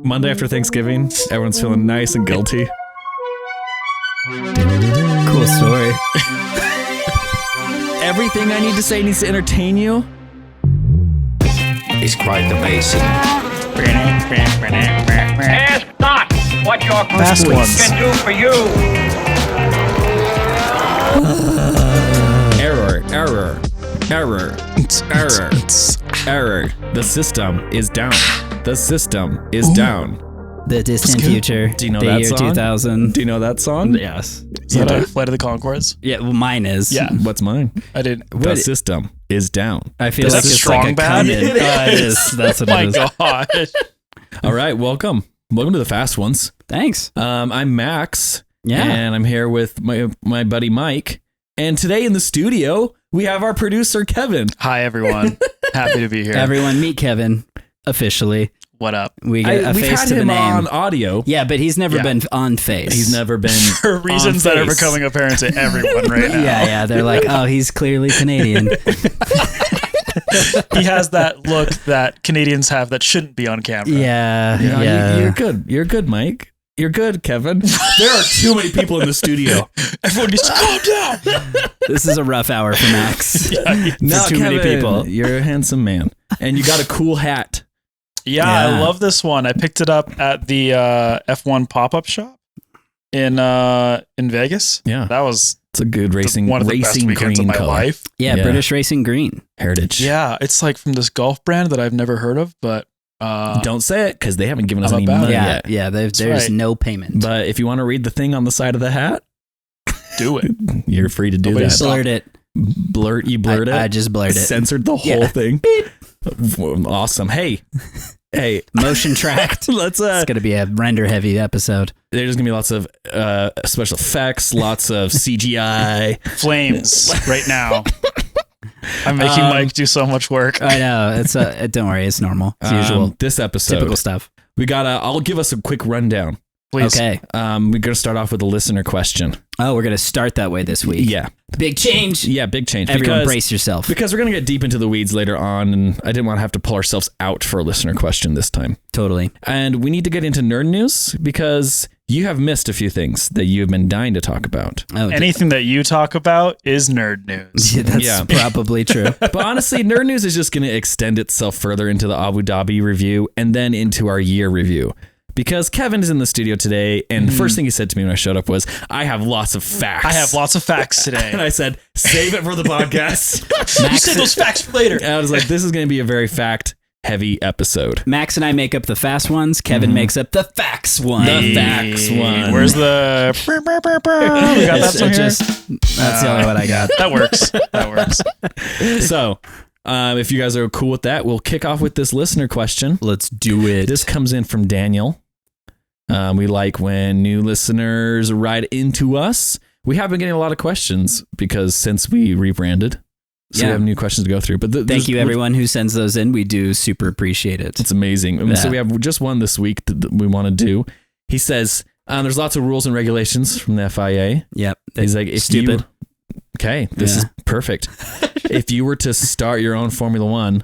Monday after Thanksgiving, everyone's feeling nice and guilty. Cool story. Everything I need to say needs to entertain you. It's quite amazing. Ask not what your Fast ones can do for you. Error. The system is down. The system is down. The distant future. Do you know the that year song? 2000. Do you know that song? Yes. Is that a Flight of the Conchords? Yeah, well, mine is. Yeah. What's mine? I didn't. The system is down. I feel Is like that it's strong like a bad? comment. It is. That's what My it is. God. All right, welcome to the Fast Ones. Thanks. I'm Max. Yeah. And I'm here with my buddy Mike. And today in the studio, we have our producer, Kevin. Hi, everyone. Happy to be here. Everyone meet Kevin officially. What up? We get a We've face had to the him name. on audio. Yeah, but he's never Yeah. been on face. He's never been For reasons that are face. becoming apparent to everyone right now. Yeah. They're like, oh, he's clearly Canadian. He has that look that Canadians have that shouldn't be on camera. Yeah. You're good. You're good, Mike. You're good, Kevin. There are too many people in the studio. Everyone needs to calm down. This is a rough hour for Max. No, too many Kevin, people. You're a handsome man. And you got a cool hat. Yeah, I love this one. I picked it up at the F1 pop-up shop in Vegas. Yeah. That was It's a good racing one of the best weekends green of my color. life. Yeah, Yeah. British Racing Green. Heritage. Yeah, it's like from this golf brand that I've never heard of, but Don't say it because they haven't given us I'm any about money Yeah, yet. yeah. There's right. no payment. But if you want to read the thing on the side of the hat, do it. you're free to do Nobody's that. Blurred it. You blurred it. I just blurred it. Censored the whole Yeah. thing. Awesome. Hey, Motion tracked. let's It's going to be a render heavy episode. there's gonna be lots of special effects, lots of CGI. Flames right now. I'm making Mike do so much work. I know. It's don't worry. It's normal. It's usual. This episode, Typical stuff. I'll give us a quick rundown. Please. Okay. We're gonna start off with a listener question. Oh, we're going to start that way this week. Yeah, Big change. big change. Everyone brace yourself. Because we're gonna get deep into the weeds later on, and I didn't want to have to pull ourselves out for a listener question this time. Totally. And we need to get into nerd news because you have missed a few things that you have been dying to talk about. Oh, Anything that you talk about is nerd news. yeah, that's Yeah. probably true. But honestly, nerd news is just going to extend itself further into the Abu Dhabi review and then into our year review. Because Kevin is in the studio today, and the first thing he said to me when I showed up was, I have lots of facts. I have lots of facts And today. I said, save it for the podcast. You said those facts for later. And I was like, this is going to be a very fact-heavy episode. Max and I make up the fast ones. Kevin makes up the facts one. The facts one. Where's the... We got that from here? That's the only one I got. That works. That works. So, if you guys are cool with that, we'll kick off with this listener question. Let's do it. This comes in from Daniel. We like when new listeners write into us. We have been getting a lot of questions because since we rebranded, so we Yeah. have new questions to go through. But Thank you, everyone who sends those in. We do super appreciate it. It's amazing. Yeah. So we have just one this week that we want to do. He says, there's lots of rules and regulations from the FIA. Yep. He's like, if stupid. This is perfect. If you were to start your own Formula One,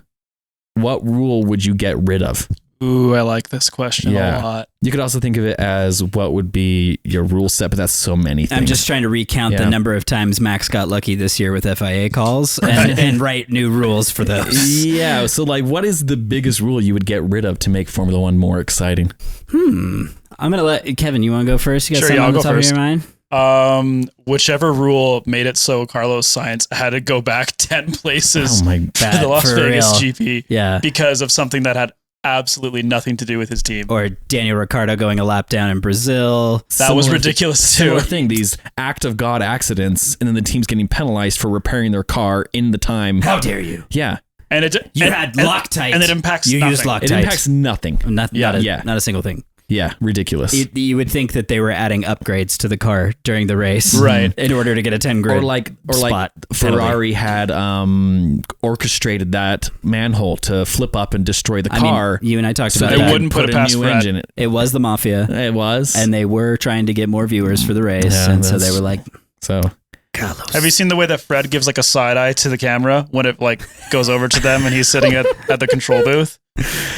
what rule would you get rid of? Ooh, I like this question Yeah. a lot. You could also think of it as what would be your rule set, but that's so many things. I'm just trying to recount Yeah. the number of times Max got lucky this year with FIA calls and write new rules for those. Yeah. So, like, what is the biggest rule you would get rid of to make Formula One more exciting? I'm going to let Kevin, you want to go first? You got Sure, something yeah, on the I'll top go of your mind? Whichever rule made it so Carlos Sainz had to go back 10 places Oh my! to the Las for Vegas real. GP Yeah. because of something that had absolutely nothing to do with his team. Or Daniel Ricciardo going a lap down in Brazil. That was Similar- ridiculous Similar too. thing. These act of God accidents, and then the team's getting penalized for repairing their car in the time. How dare you? Yeah, And it had Loctite. and it impacts You nothing. used Loctite. it impacts nothing. Not Yeah. a single thing. Yeah, ridiculous. You would think that they were adding upgrades to the car during the race, Right. In order to get a 10 grid or like spot. Ferrari had orchestrated that manhole to flip up and destroy the car. You and I talked so about they that. wouldn't put it a past new Fred. engine. It was the Mafia, It was, and they were trying to get more viewers for the race, Yeah, and so that's- they were like, so Carlos. Have you seen the way that Fred gives like a side eye to the camera when it like goes over to them and he's sitting at the control booth?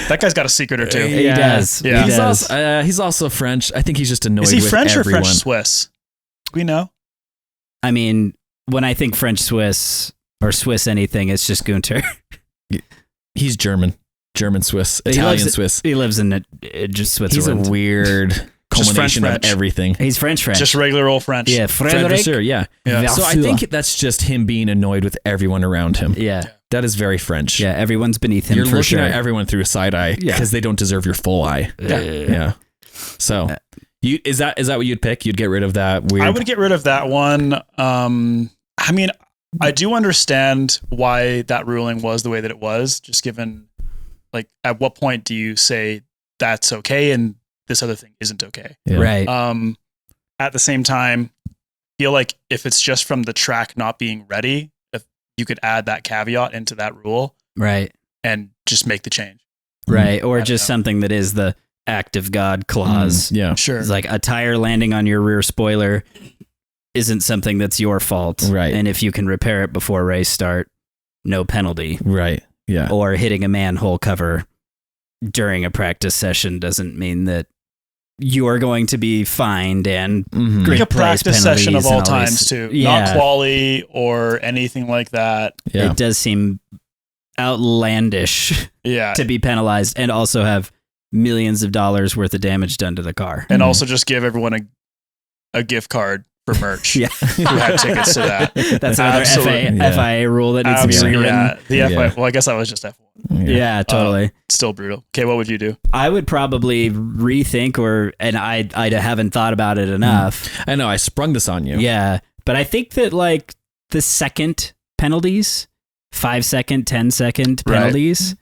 That guy's got a secret or two. He does. Yeah. He He's does. he's also French. I think he's just annoyed Is he with French everyone. or French Swiss? We know. I mean, when I think French Swiss or Swiss anything, it's just Gunter. He's German. German Swiss. Italian Swiss. He lives in just Switzerland. He's a weird culmination of French. everything. He's French. Just regular old French. Yeah, Fred Frederic. Vasseur, yeah. So I think that's just him being annoyed with everyone around him. Yeah. That is very French. Yeah, everyone's beneath him. You're for looking sure. at everyone through a side eye because they don't deserve your full eye. Yeah. So, is that what you'd pick? You'd get rid of that weird. I would get rid of that one. I mean, I do understand why that ruling was the way that it was, just given, like, at what point do you say that's okay and this other thing isn't okay? Yeah. Right. At the same time, I feel like if it's just from the track not being ready, if you could add that caveat into that rule, Right. and just make the change. Right. Or I don't just know. something that is the act of God clause. Yeah. Sure. It's like a tire landing on your rear spoiler isn't something that's your fault. Right. And if you can repair it before race start, no penalty. Right. Yeah. Or hitting a manhole cover during a practice session doesn't mean that you are going to be fined and Mhm. Great Like a place practice session of penalties and all all these- times too. Yeah. Not quali or anything like that. Yeah. it does seem outlandish Yeah. to be penalized and also have millions of dollars worth of damage done to the car. And also just give everyone a gift card for merch. Yeah. Who had tickets to that. That's another Absolutely. Yeah. FIA rule that needs to be Absolutely. rewritten. Yeah. The FI. Yeah. Well, I guess that was just F1. Yeah, totally. Still brutal. Okay, what would you do? I would probably rethink and I haven't thought about it enough. I know. I sprung this on you. Yeah. But I think that like the second penalties, 5 second, 10-second Right. penalties,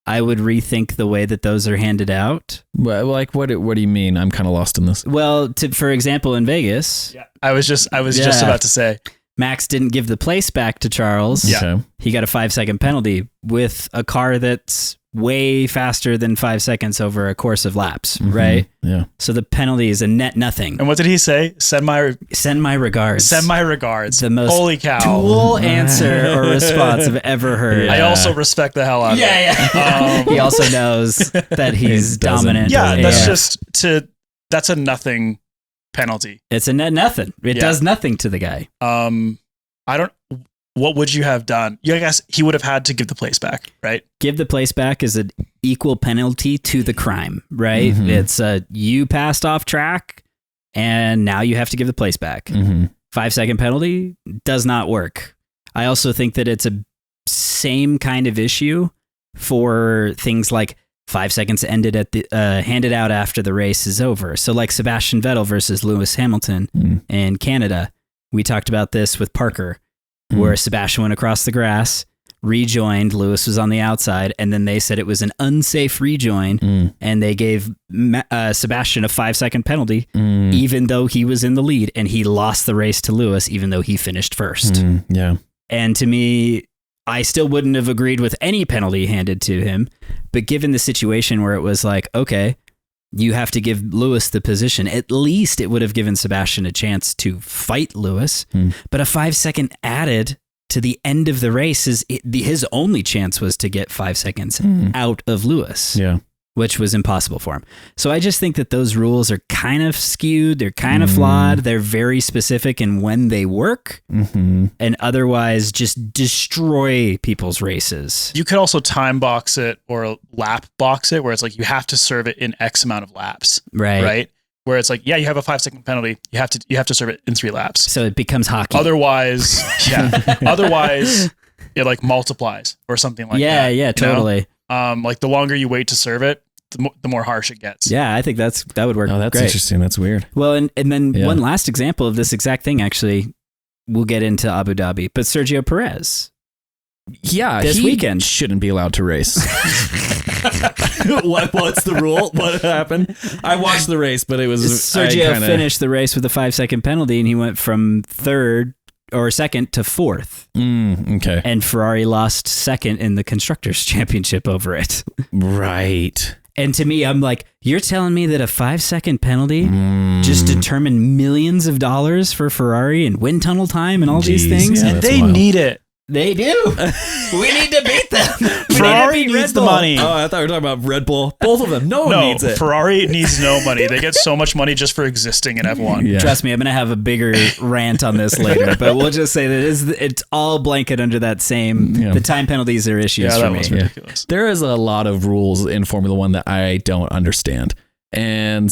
I would rethink the way that those are handed out. Well, like, what do you mean? I'm kind of lost in this. Well, for example, in Vegas, Yeah. I was just Yeah. about to say. Max didn't give the place back to Charles. Yeah. Okay. He got a 5-second penalty with a car that's way faster than 5 seconds over a course of laps, Mhm. right? Yeah. So the penalty is a net nothing. And what did he say? Send my Regards. regards. The most Holy cow. dual answer or response I've ever heard. Yeah. I also respect the hell out of it. Yeah. He also knows that he's He doesn't. dominant. Yeah, that's a nothing penalty. It's a net nothing. It Yeah. does nothing to the guy. What would you have done? Yeah, I guess he would have had to give the place back, right? Give the place back is an equal penalty to the crime, right? Mhm. It's you passed off track and now you have to give the place back. Mm-hmm. 5-second penalty does not work. I also think that it's a same kind of issue for things like 5 seconds ended at the handed out after the race is over. So like Sebastian Vettel versus Lewis Hamilton in Canada, we talked about this with Parker, where Sebastian went across the grass, rejoined, Lewis was on the outside, and then they said it was an unsafe rejoin, and they gave Sebastian a 5-second penalty, even though he was in the lead, and he lost the race to Lewis, even though he finished first. Yeah. And to me, I still wouldn't have agreed with any penalty handed to him, but given the situation where it was like, okay, you have to give Lewis the position, at least it would have given Sebastian a chance to fight Lewis. But a 5-second added to the end of the race his only chance was to get 5 seconds out of Lewis, Yeah. which was impossible for him. So I just think that those rules are kind of skewed. They're kind of flawed. They're very specific in when they work and otherwise just destroy people's races. You could also time box it or lap box it, where it's like you have to serve it in X amount of laps, Right. right? Where it's like, yeah, you have a 5-second penalty. You have to serve it in 3 laps. So it becomes hockey. Otherwise, otherwise it like multiplies or something like that. Yeah, you know? totally. Like the longer you wait to serve it, the more harsh it gets. Yeah, I think that would work. Oh, that's great. interesting. That's weird. Well, and then Yeah. one last example of this exact thing, actually, we'll get into Abu Dhabi, but Sergio Perez. Yeah. This he weekend. shouldn't be allowed to race. What's the rule? What happened? I watched the race, but it was Sergio finished the race with a 5-second penalty, and he went from third or second to fourth. Okay. And Ferrari lost second in the Constructors' Championship over it. Right. And to me, I'm like, you're telling me that a 5-second penalty just determined millions of dollars for Ferrari and wind tunnel time and all these things? Yeah, And that's they wild. need it. They do. We need to beat them. Ferrari needs the money. Oh, I thought we were talking about Red Bull. Both of them. No one needs it. Ferrari needs no money. They get so much money just for existing in F1. Yeah. Trust me, I'm going to have a bigger rant on this later, but we'll just say that it's all blanket under that same, the time penalties are issues Yeah, for that me. was ridiculous. There is a lot of rules in Formula One that I don't understand. And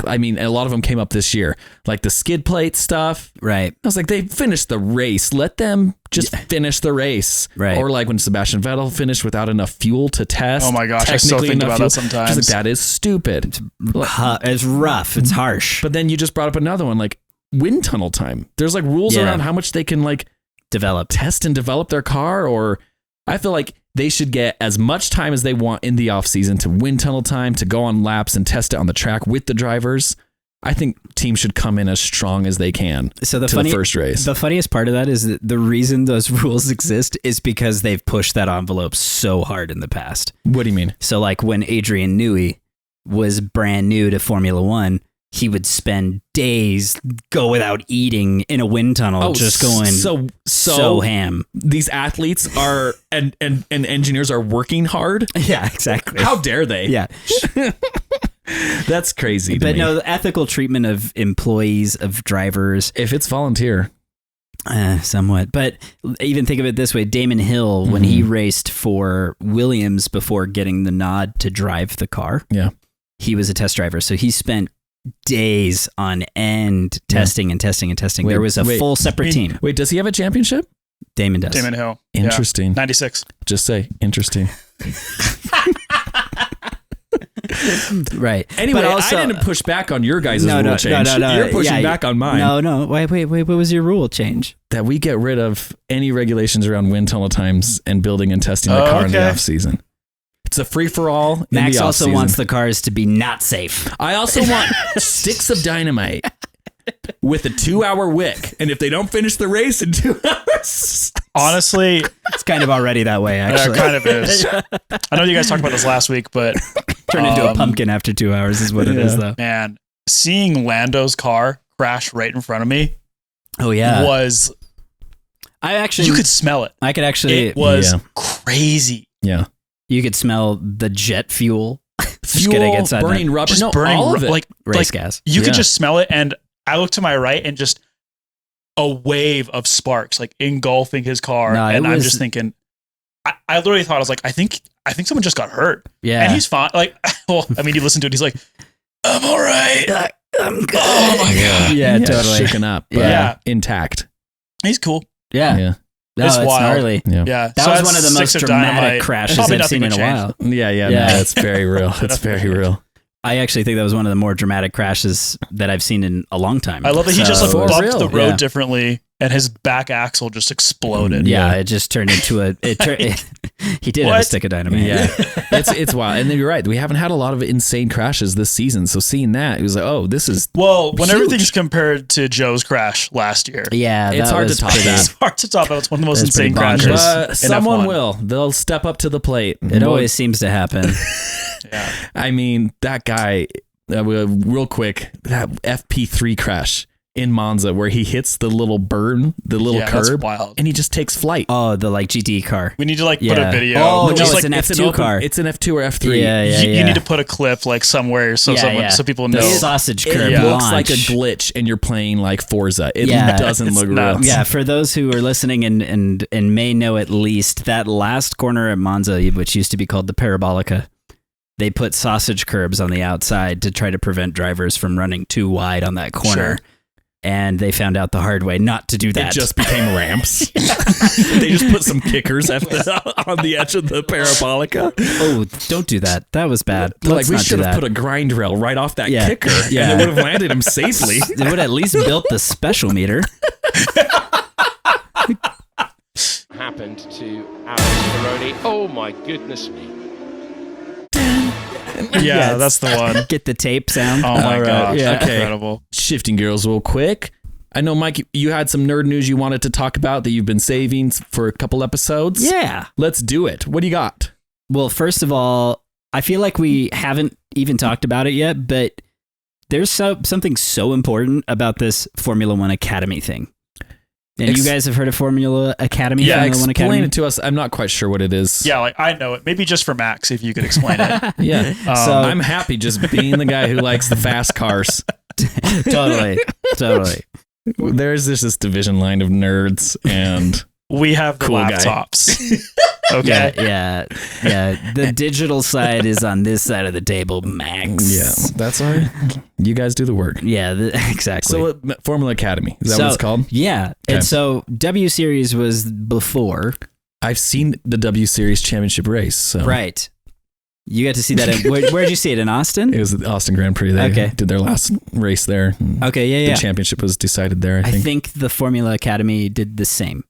I mean, a lot of them came up this year, like the skid plate stuff. Right. I was like, they finished the race. Let them just finish the race. Right. Or like when Sebastian Vettel finished without enough fuel to test. Oh my gosh, I still technically think enough about that fuel. sometimes. I was like, that is stupid. It's rough. It's harsh. But then you just brought up another one, like wind tunnel time. There's like rules around how much they can like Develop. test and develop their car. Or I feel like they should get as much time as they want in the off season to wind tunnel time, to go on laps and test it on the track with the drivers. I think teams should come in as strong as they can So to the first race. The funniest part of that is that the reason those rules exist is because they've pushed that envelope so hard in the past. What do you mean? So like when Adrian Newey was brand new to Formula One, he would spend days go without eating in a wind tunnel, just going so ham. These athletes are and engineers are working hard. Yeah, exactly. How dare they? Yeah. That's crazy to But me. no, the ethical treatment of employees, of drivers, If it's volunteer, somewhat. But even think of it this way, Damon Hill, when he raced for Williams before getting the nod to drive the car, yeah. he was a test driver. So he spent days on end testing and testing and testing. There was a full separate team. Wait, does he have a championship? Damon does. Damon Hill. Interesting. Yeah. 96. Just say interesting. Right. Anyway, But also- I didn't push back on your guys' No, rule no, change. no. You're pushing Yeah, back on mine. No. Wait. What was your rule change? That we get rid of any regulations around wind tunnel times and building and testing the car in the okay. off season. It's a free for all. Max also wants the cars to be not safe. I also want sticks of dynamite with a 2-hour wick, and if they don't finish the race in 2 hours, Honestly, It's kind of already that way, yeah, it actually. kind of is. I know you guys talked about this last week, but Turn into a pumpkin after 2 hours is what it is, though. man, seeing Lando's car crash right in front of me Oh yeah. was, I actually, you could smell it. I could actually, It was Yeah. crazy. yeah, you could smell the jet fuel. fuel, getting inside burning that rubber, Just no, burning, all of it. like race gas. you Yeah. could just smell it. And I looked to my right and just a wave of sparks like engulfing his car. No, it and I'm was- just thinking, I literally thought, I was like, I think someone just got hurt. Yeah. And he's fine. Like, well, I mean, you listen to it. He's like, I'm all right. I'm good. Oh my God. Yeah, totally. shaken up, but Yeah. intact. He's cool. Yeah. Yeah, No, It's it's wild. gnarly. yeah, Yeah. That So was that's one of the sticks most of dramatic dynamite. crashes Probably I've nothing seen in a would change. while. yeah. Yeah. No, it's very real. It's very real. I actually think that was one of the more dramatic crashes that I've seen in a long time. I love that he just like For bumped real. the road Yeah. differently and his back axle just exploded. Yeah, it just turned into a. He did have a What? stick of dynamite. Yeah, it's wild. And then you're right. We haven't had a lot of insane crashes this season. So seeing that, it was like, oh, this is Well, when Huge. everything's compared to Joe's crash last year, Yeah, It's that hard to was top pretty- that. it's hard to top. That's one of the most That's pretty insane crashes. bonkers. in someone F1. will. They'll step up to the plate. It always seems to happen. Yeah. I mean, that guy. Real quick, that FP3 crash in Monza where he hits the little burn, the little Yeah, that's curb, wild. and he just takes flight. Oh, the like GT car. We need to like put Yeah. a video. Oh, Just no, like, it's an F2 car. It's an F2 or F3. Yeah, yeah, you yeah. need to put a clip like somewhere so so people know. The sausage It curb looks launch. like a glitch, and you're playing like Forza. It Yeah. doesn't It's look nuts. real. Yeah, for those who are listening and may know at least, that last corner at Monza, which used to be called the Parabolica, they put sausage curbs on the outside to try to prevent drivers from running too wide on that corner. Sure. And they found out the hard way not to do that. It just became ramps. They just put some kickers on the edge of the Parabolica. Oh, don't do that. That was bad. They're Let's like, we not should do have that. put a grind rail right off that Yeah. kicker, Yeah. and it would have landed him safely. They would at least built the special meter. Happened to Alex Ferroni. Oh my goodness me. Yeah, it's- that's the one. Get the tape sound. Oh my All right, gosh, yeah. Okay. incredible. Shifting gears real quick. I know, Mike, you had some nerd news you wanted to talk about that you've been saving for a couple episodes. Yeah. Let's do it. What do you got? Well, first of all, I feel like we haven't even talked about it yet, but there's something so important about this Formula One Academy thing. And you guys have heard of Formula Academy? Yeah, Formula One explain Academy? it to us. I'm not quite sure what it is. Yeah, like I know it. Maybe just for Max, if you could explain it. Yeah. So- I'm happy just being the guy who likes the fast cars. Totally. There's this division line of nerds and We have the Cool guy. laptops. Okay. Yeah. The digital side is on this side of the table, Max. yeah, that's all right. You guys do the work. Yeah, exactly. So Formula Academy, is that what it's called? Yeah. Okay. And so W Series was before. I've seen the W Series championship race. So. Right. You got to see that. Where'd you see it? In Austin? It was the Austin Grand Prix. They did their last race there. Okay, yeah. The championship was decided there, I think. I think the Formula Academy did the same.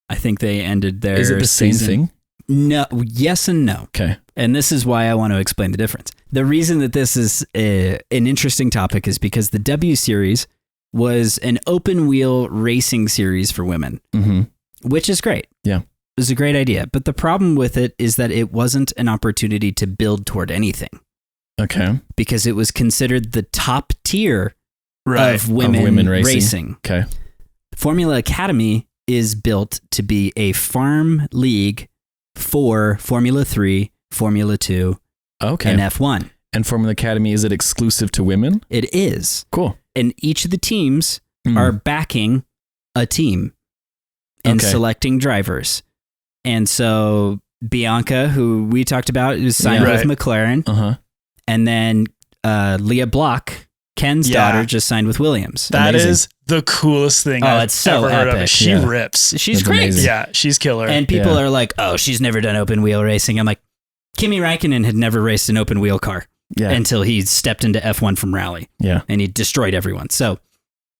I think they ended their Is it the same thing? No, yes and no. Okay. And this is why I want to explain the difference. The reason that this is an interesting topic is because the W Series was an open wheel racing series for women, which is great. Yeah. It was a great idea. But the problem with it is that it wasn't an opportunity to build toward anything. Okay. Because it was considered the top tier Right. of women racing. Okay. Formula Academy is built to be a farm league for Formula 3, Formula 2, Okay. and F1. And Formula Academy, is it exclusive to women? It is. Cool. And each of the teams are backing a team and Okay. selecting drivers. And so Bianca, who we talked about, is signed Yeah. with McLaren. Uh-huh. And then Leah Block, Ken's Yeah. daughter, just signed with Williams. That Amazing. is the coolest thing I've it's so ever heard of. epic. She Yeah. rips. She's That's great. amazing. Yeah, she's killer. And people Yeah. are like, oh, she's never done open wheel racing. I'm like, Kimi Räikkönen had never raced an open wheel car Yeah. until he stepped into F1 from Rally Yeah. and he destroyed everyone. So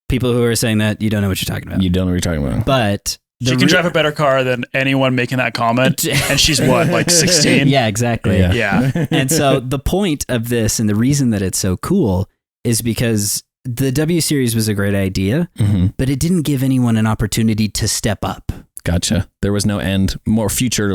people who are saying that, you don't know what you're talking about. You don't know what you're talking about. But she can drive a better car than anyone making that comment. And she's what, like 16? Yeah, exactly. Yeah. Yeah. And so the point of this and the reason that it's so cool is because the W Series was a great idea, but it didn't give anyone an opportunity to step up. Gotcha. There was no more future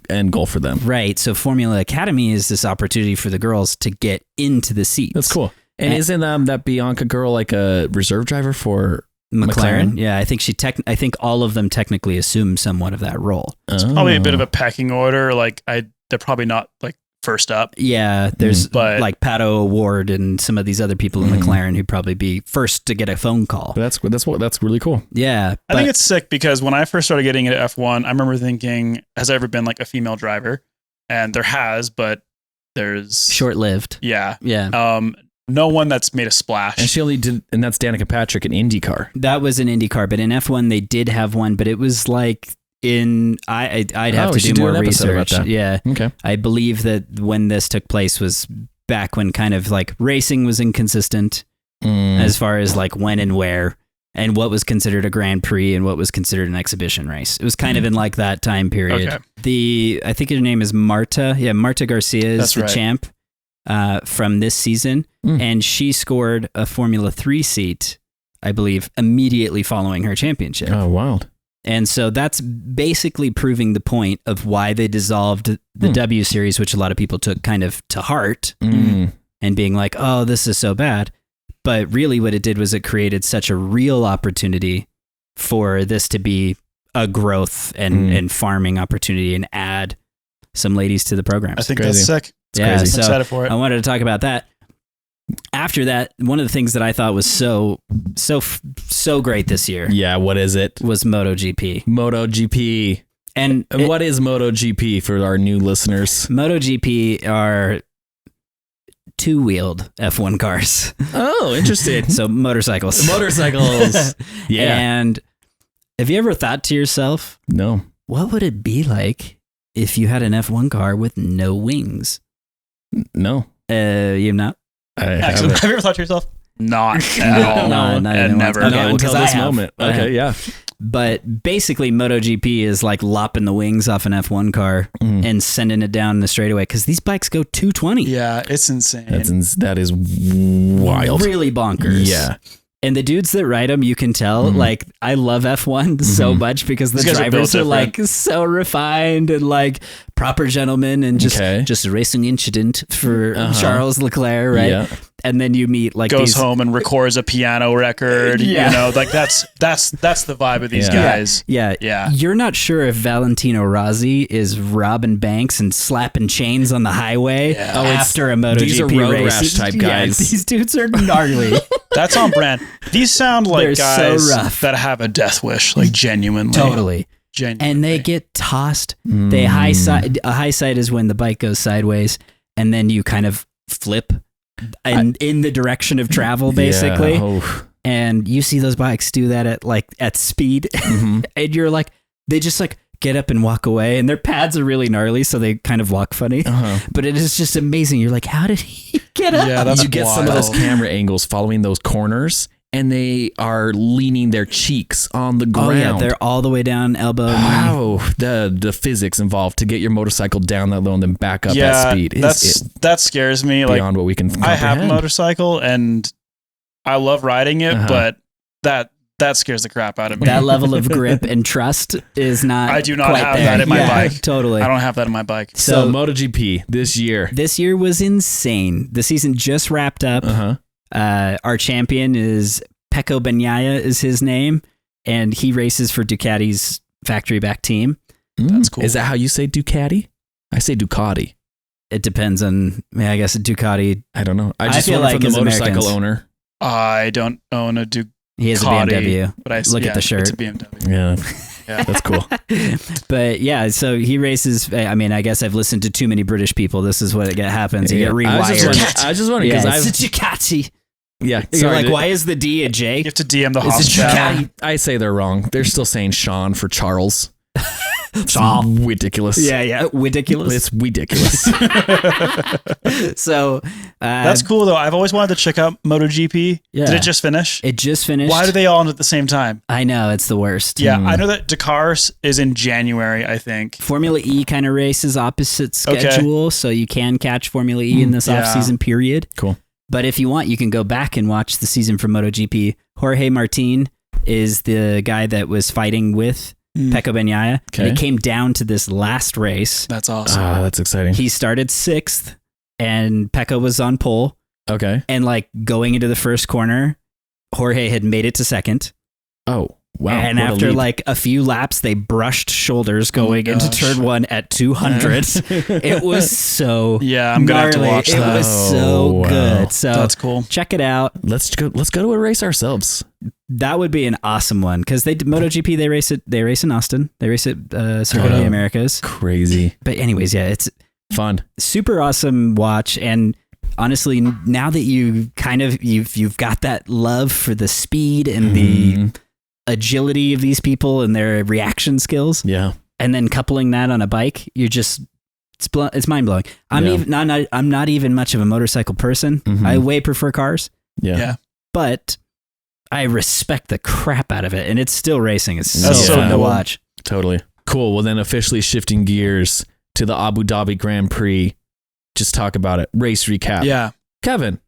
end goal for them. Right. So Formula Academy is this opportunity for the girls to get into the seats. That's cool. And isn't that Bianca girl like a reserve driver for McLaren? Yeah, I think I think all of them technically assume somewhat of that role. Probably a bit of a pecking order. Like they're probably not like first up. Yeah, there's But- like Pato O'Ward and some of these other people in McLaren who'd probably be first to get a phone call. That's really cool. Yeah, I think it's sick because when I first started getting into F1, I remember thinking, has there ever been like a female driver? And there has, but there's short-lived. Yeah. Yeah. No one that's made a splash. And she only did, and that's Danica Patrick in IndyCar. That was an IndyCar, but in F1 they did have one, but it was like I'd have to do more research. About that. Yeah. Okay. I believe that when this took place was back when kind of like racing was inconsistent as far as like when and where and what was considered a Grand Prix and what was considered an exhibition race. It was kind of in like that time period. Okay. I think her name is Marta. Yeah, Marta Garcia is That's the right. champ from this season. And she scored a Formula 3 seat, I believe, immediately following her championship. Oh, wild. And so that's basically proving the point of why they dissolved the W Series, which a lot of people took kind of to heart and being like, oh, this is so bad. But really what it did was it created such a real opportunity for this to be a growth and farming opportunity and add some ladies to the programs. I think Crazy. that's sick. It's yeah, crazy. so I'm excited for it. I wanted to talk about that. After that, one of the things that I thought was so great this year Yeah, what is it? was MotoGP. MotoGP. And What is MotoGP for our new listeners? MotoGP are two-wheeled F1 cars. Oh, interesting. So motorcycles. Motorcycles. Yeah. And have you ever thought to yourself, No. what would it be like if you had an F1 car with no wings? No. You've not? I Actually, haven't. have you ever thought to yourself? Not at all. No, not and even never. once. No, Okay, well, until 'cause I this have. moment. I have. Okay, yeah. But basically, MotoGP is like lopping the wings off an F1 car and sending it down the straightaway because these bikes go 220. Yeah, it's insane. That is wild. Really bonkers. Yeah. And the dudes that ride them, you can tell, like, I love F1 so much because the These guys are built drivers are like so refined and like proper gentlemen and just a racing incident for Charles Leclerc, right? Yeah. And then you meet like goes home and records a piano record. You know, like that's the vibe of these guys. Yeah. You're not sure if Valentino Rossi is robbing banks and slapping chains on the highway after a MotoGP these are road race. rash type guys. These dudes are gnarly. That's on brand. These sound like They're guys so rough. that have a death wish, like genuinely. Totally. Genuinely. And they get tossed. They high side. A high side is when the bike goes sideways, and then you kind of flip and in the direction of travel, basically. And you see those bikes do that at speed, and you're like, they just like get up and walk away, and their pads are really gnarly, so they kind of walk funny. But it is just amazing. You're like, how did he get up? Yeah, that's you get some of those camera angles following those corners, and they are leaning their cheeks on the ground. Oh yeah, they're all the way down elbow. Wow, the physics involved to get your motorcycle down that low and then back up at speed. That scares me. Beyond what we can comprehend. I have a motorcycle and I love riding it, but that scares the crap out of me. That level of grip and trust is not. I do not quite have there. that in my bike. Totally. I don't have that in my bike. So MotoGP this year. This year was insane. The season just wrapped up. Our champion is Pecco Bagnaia is his name, and he races for Ducati's factory back team. That's cool. Is that how you say Ducati? I say Ducati. It depends on, I guess, a Ducati. I don't know. I just feel want like from the as motorcycle Americans- owner. I don't own a Ducati. He has a BMW. But I Look at the shirt. It's a BMW. Yeah, that's cool. But yeah, so he races. I mean, I guess I've listened to too many British people. This is what happens. You get rewired. I just wondering because it's a Ducati. Yeah, You're like, why is the D a J? You have to DM the It's a hospital. Ducati. I say they're wrong. They're still saying Sean for Charles. Sean. Ridiculous. Yeah, ridiculous. It's ridiculous. So That's cool though. I've always wanted to check out MotoGP. Yeah. Did it just finish? It just finished. Why do they all end at the same time? I know, it's the worst. Yeah, I know that Dakar's is in January, I think. Formula E kind of races opposite schedule, so you can catch Formula E in this off-season period. Cool. But if you want, you can go back and watch the season from MotoGP. Jorge Martin is the guy that was fighting with Pecco Bagnaia. Okay. And it came down to this last race. That's awesome. That's exciting. He started 6th, and Pecco was on pole. Okay. And like going into the first corner, Jorge had made it to 2nd. Oh, wow. And What a after lead. like a few laps, they brushed shoulders going into gosh. turn 1 at 200. It was so Yeah, I'm gonna have to gnarly. watch It that. was so wow. good. So That's cool. check it out. Let's go to a race ourselves. That would be an awesome one because MotoGP they race in Austin. They race at Circuit of the Americas. Crazy. But anyways, yeah, it's Fun. super awesome watch. And honestly, now that you kind of you've got that love for the speed and the agility of these people and their reaction skills, Yeah. and then coupling that on a bike, you're just it's mind blowing. I'm not even much of a motorcycle person. I way prefer cars. Yeah. But I respect the crap out of it, and it's still racing. It's so That's so fun to cool. watch. Totally. Cool. Well, then officially shifting gears to the Abu Dhabi Grand Prix. Just talk about it. Race recap. Yeah. Kevin,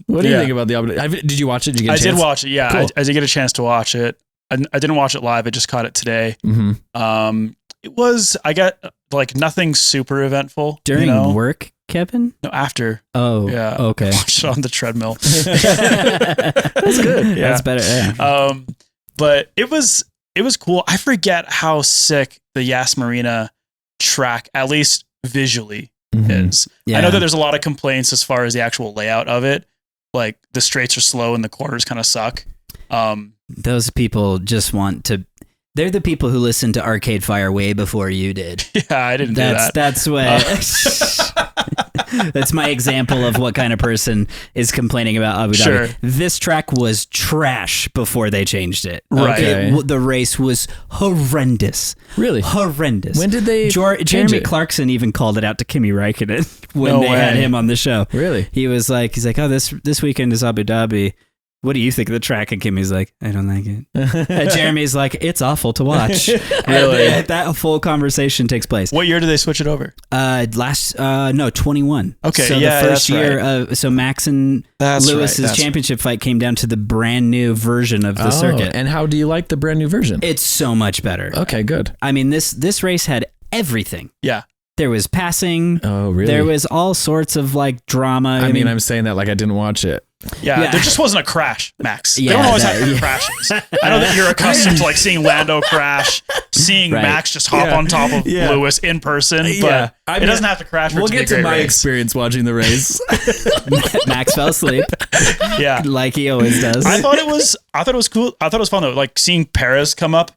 what do you think about the Abu Dhabi? Did you watch it? Did you get a I chance? did watch it. Yeah, Cool. I did get a chance to watch it. I didn't watch it live. I just caught it today. It was, I got like nothing super eventful. During work, Kevin? No, after. Oh, Yeah. okay. Watched it on the treadmill. That's good. Yeah. That's better. Yeah. But it was cool. I forget how sick the Yas Marina track, at least visually, is. Yeah. I know that there's a lot of complaints as far as the actual layout of it. Like the straights are slow and the corners kind of suck. Those people just want to. They're the people who listened to Arcade Fire way before you did. Yeah, I didn't do that. That's what. That's my example of what kind of person is complaining about Abu Dhabi. Sure. This track was trash before they changed it. Right. Okay. The race was horrendous. Really? Horrendous. When did they change Jeremy it? Clarkson even called it out to Kimi Räikkönen when No they had way. him on the show. Really? He's like, oh, this weekend is Abu Dhabi. what do you think of the track? And Kimmy's like, I don't like it. And Jeremy's like, it's awful to watch. Really? And that full conversation takes place. What year did they switch it over? 21. Okay, so yeah, the first that's year, so Max and That's Lewis's right, championship fight came down to the brand new version of the circuit. And how do you like the brand new version? It's so much better. Okay, good. I mean, this race had everything. Yeah. There was passing. Oh, really? There was all sorts of like drama. I mean, I'm saying that like I didn't watch it. Yeah, there just wasn't a crash, Max. Yeah, they don't always that- have crashes. I know that you're accustomed to like seeing Lando crash, seeing Right. Max just hop on top of Lewis in person, but I it mean, doesn't have to crash. For We'll it to be get a to great my race. experience watching the race. Max fell asleep Yeah, like he always does. I thought it was cool. I thought it was fun though. Like seeing Perez come up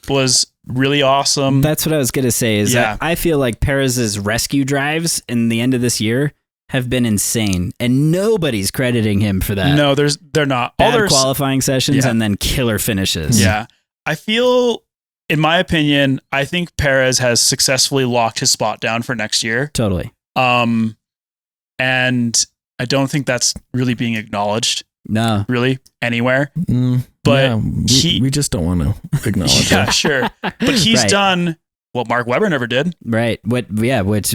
was really awesome. That's what I was gonna say. Is Yeah. that I feel like Perez's rescue drives in the end of this year have been insane, and nobody's crediting him for that. No, they're not. All Bad there's qualifying sessions Yeah. and then killer finishes. Yeah. I feel, in my opinion, I think Perez has successfully locked his spot down for next year. Totally. And I don't think that's really being acknowledged No. really anywhere. But yeah, we just don't want to acknowledge yeah, it. sure. But he's Right. done what Mark Webber never did. Right. Which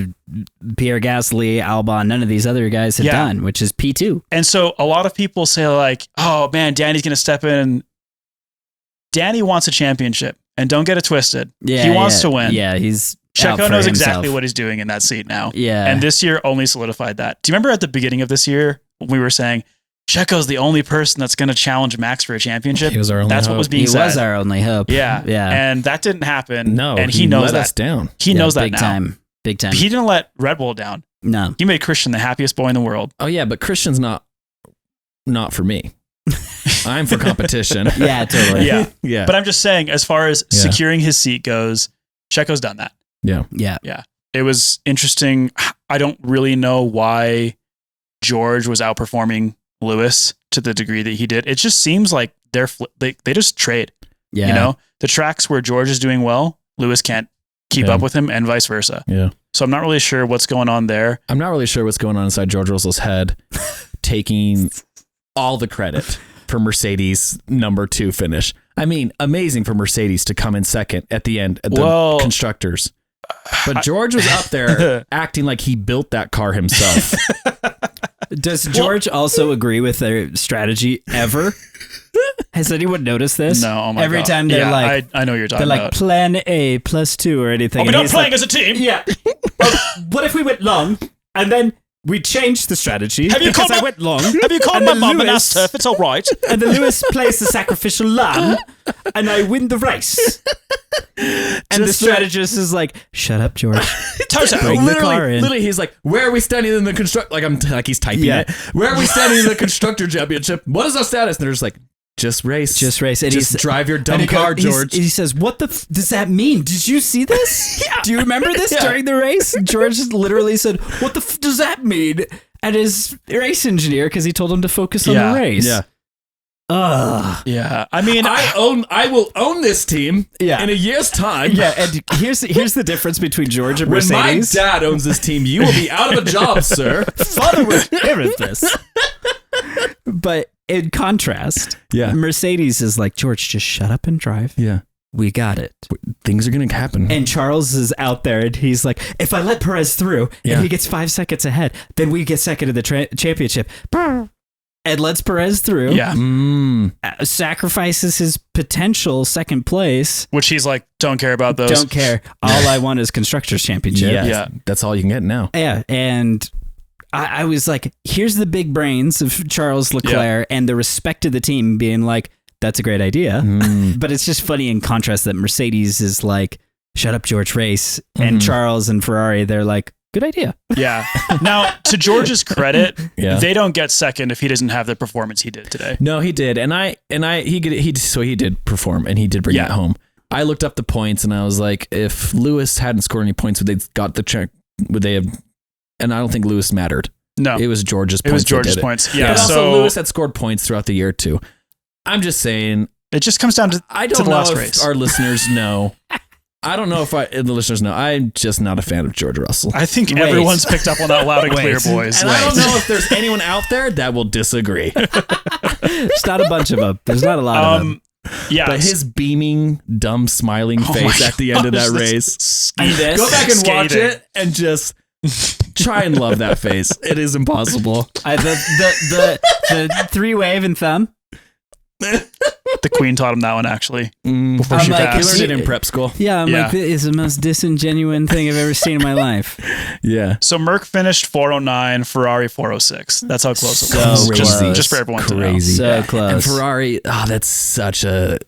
Pierre Gasly, Albon, none of these other guys have Yeah. done, which is P2. And so a lot of people say like, oh man, Danny's going to step in. Danny wants a championship, and don't get it twisted. Yeah. He wants to win. Yeah. He's out Checo for knows himself. exactly what he's doing in that seat now. Yeah. And this year only solidified that. Do you remember at the beginning of this year when we were saying Checo's the only person that's going to challenge Max for a championship? He was our only That's what hope. was being he said. was our only hope. Yeah. Yeah. And that didn't happen. No, and he knows let that. us down. He Yeah, knows that big now. time. Big time. He didn't let Red Bull down. No. He made Christian the happiest boy in the world. Oh yeah, but Christian's not for me. I'm for competition. Yeah, totally. Yeah. yeah. But I'm just saying, as far as Yeah. securing his seat goes, Checo's done that. yeah. Yeah. It was interesting. I don't really know why George was outperforming Lewis to the degree that he did. It just seems like they just trade. Yeah. You know, the tracks where George is doing well, Lewis can't keep Yeah. up with him, and vice versa. Yeah. So I'm not really sure what's going on there. I'm not really sure what's going on inside George Russell's head, taking all the credit for Mercedes' number 2 finish. I mean, amazing for Mercedes to come in second at the end at the Well, constructors. But George was up there acting like he built that car himself. Does George also agree with their strategy ever? Has anyone noticed this? No, oh my Every God. time they're Yeah, like, I know what you're they're talking like about. plan A +2 or anything. We're and not he's playing like, as a team. yeah. What if we went long and then we changed the strategy Have you because called I my- went long? Have you called And my then mum and Lewis- asked her if it's all right? And then Lewis plays the sacrificial lamb and I win the race. And the Just strategist is like, shut up, George. Toto. Bring the car in. Literally, he's like, "Where are we standing in the construct?" Like he's typing Yeah. it. Where are we standing in the constructor championship? What is our status? And they're just like, "Just race, Just race." And just he's- drive your And dumb he goes- car, George." He says, "What the does that mean? Did you see this? Do you remember this during the race?" And George literally said, "What the does that mean?" And his race engineer, because he told him to focus on Yeah, the race. yeah. Ugh. Yeah. I mean, I will own this team. Yeah. in a year's time. Yeah, and here's the difference between George and When my Mercedes. dad owns this team, you will be out of a job, sir. Father would inherit this. But in contrast, Yeah. Mercedes is like, George, just shut up and drive. Yeah, We got it. things are gonna happen. And Charles is out there and he's like, if I let Perez through Yeah. and he gets 5 seconds ahead, then we get second in the championship. And lets Perez through. yeah. Sacrifices his potential second place. Which he's like, don't care about those. Don't care. All I want is Constructors Championship. yeah, Yeah. that's all you can get now. Yeah, and I was like, here's the big brains of Charles Leclerc and the respect of the team being like, that's a great idea. But it's just funny in contrast that Mercedes is like, shut up, George, race. And Charles and Ferrari, they're like, good idea. Yeah. Now, to George's credit, Yeah. they don't get second if he doesn't have the performance he did today. No, he did, and he did perform, and he did bring Yeah. it home. I looked up the points, and I was like, if Lewis hadn't scored any points, would they got the check? Would they have? And I don't think Lewis mattered. No. It was George's points. It was that George's did it. points. Yeah. But also, So Lewis had scored points throughout the year too. I'm just saying. it just comes down to I to don't the know last if race. our listeners know I don't know if the listeners know. I'm just not a fan of George Russell. I think everyone's picked up on that loud and clear, boys. And I don't know if there's anyone out there that will disagree. There's not a bunch of them. There's not a lot of them. Yeah, but his beaming, dumb, smiling face at the end of that race. Go back and watch it and just try and love that face. It is impossible. The three wave and thumb. The Queen taught him that one actually. Before she He passed. learned it in prep school. Yeah, I'm like, this is the most disingenuous thing I've ever seen in my life. Yeah. So Merc finished 409, Ferrari 406. That's how close it was. Crazy. Just for everyone to know. Crazy. So close. And Ferrari, that's such a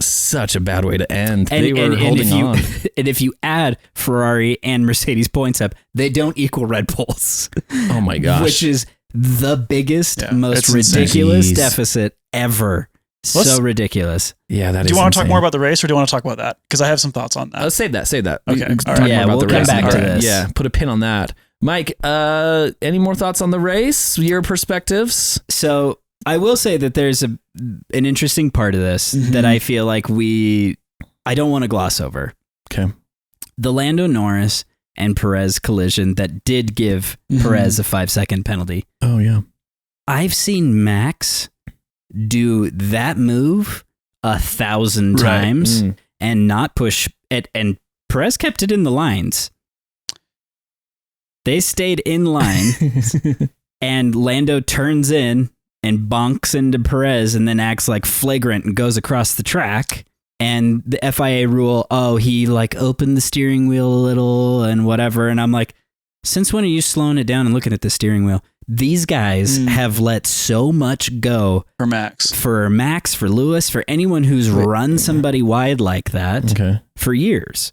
bad way to end. And, they were holding on. And if you add Ferrari and Mercedes points up, they don't equal Red Bulls. Oh my gosh. Which is the biggest, most it's ridiculous insane. deficit ever. So ridiculous. Yeah, that is. Do you want to talk insane. more about the race, or do you want to talk about that? Because I have some thoughts on that. Save that. Okay. We can All talk right. Yeah, more about we'll the come race. back to All right. this. Yeah, put a pin on that. Mike, any more thoughts on the race? Your perspectives? So I will say that there's an interesting part of this that I feel like I don't want to gloss over. Okay. The Lando Norris and Perez collision that did give Perez a 5-second penalty. Oh yeah. I've seen Max do that move 1,000 times and not push it, and Perez kept it in the lines. They stayed in line, and Lando turns in and bonks into Perez and then acts like flagrant and goes across the track. And the FIA rule, he like opened the steering wheel a little and whatever. And I'm like, since when are you slowing it down and looking at the steering wheel? These guys have let so much go For Max, for Lewis, for anyone who's run somebody wide like that for years.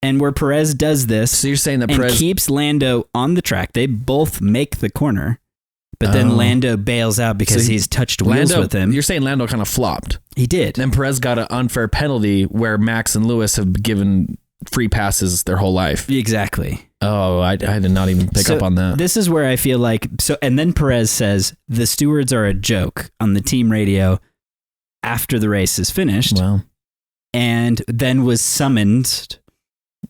And where Perez does this, So you're saying that and Perez keeps Lando on the track. They both make the corner, but then Lando bails out because So he's touched wheels with him. You're saying Lando kind of flopped. He did. Then Perez got an unfair penalty where Max and Lewis have given free passes their whole life. Exactly. Oh, I did not even pick up on that. This is where I feel like and then Perez says the stewards are a joke on the team radio after the race is finished. Wow. And then was summoned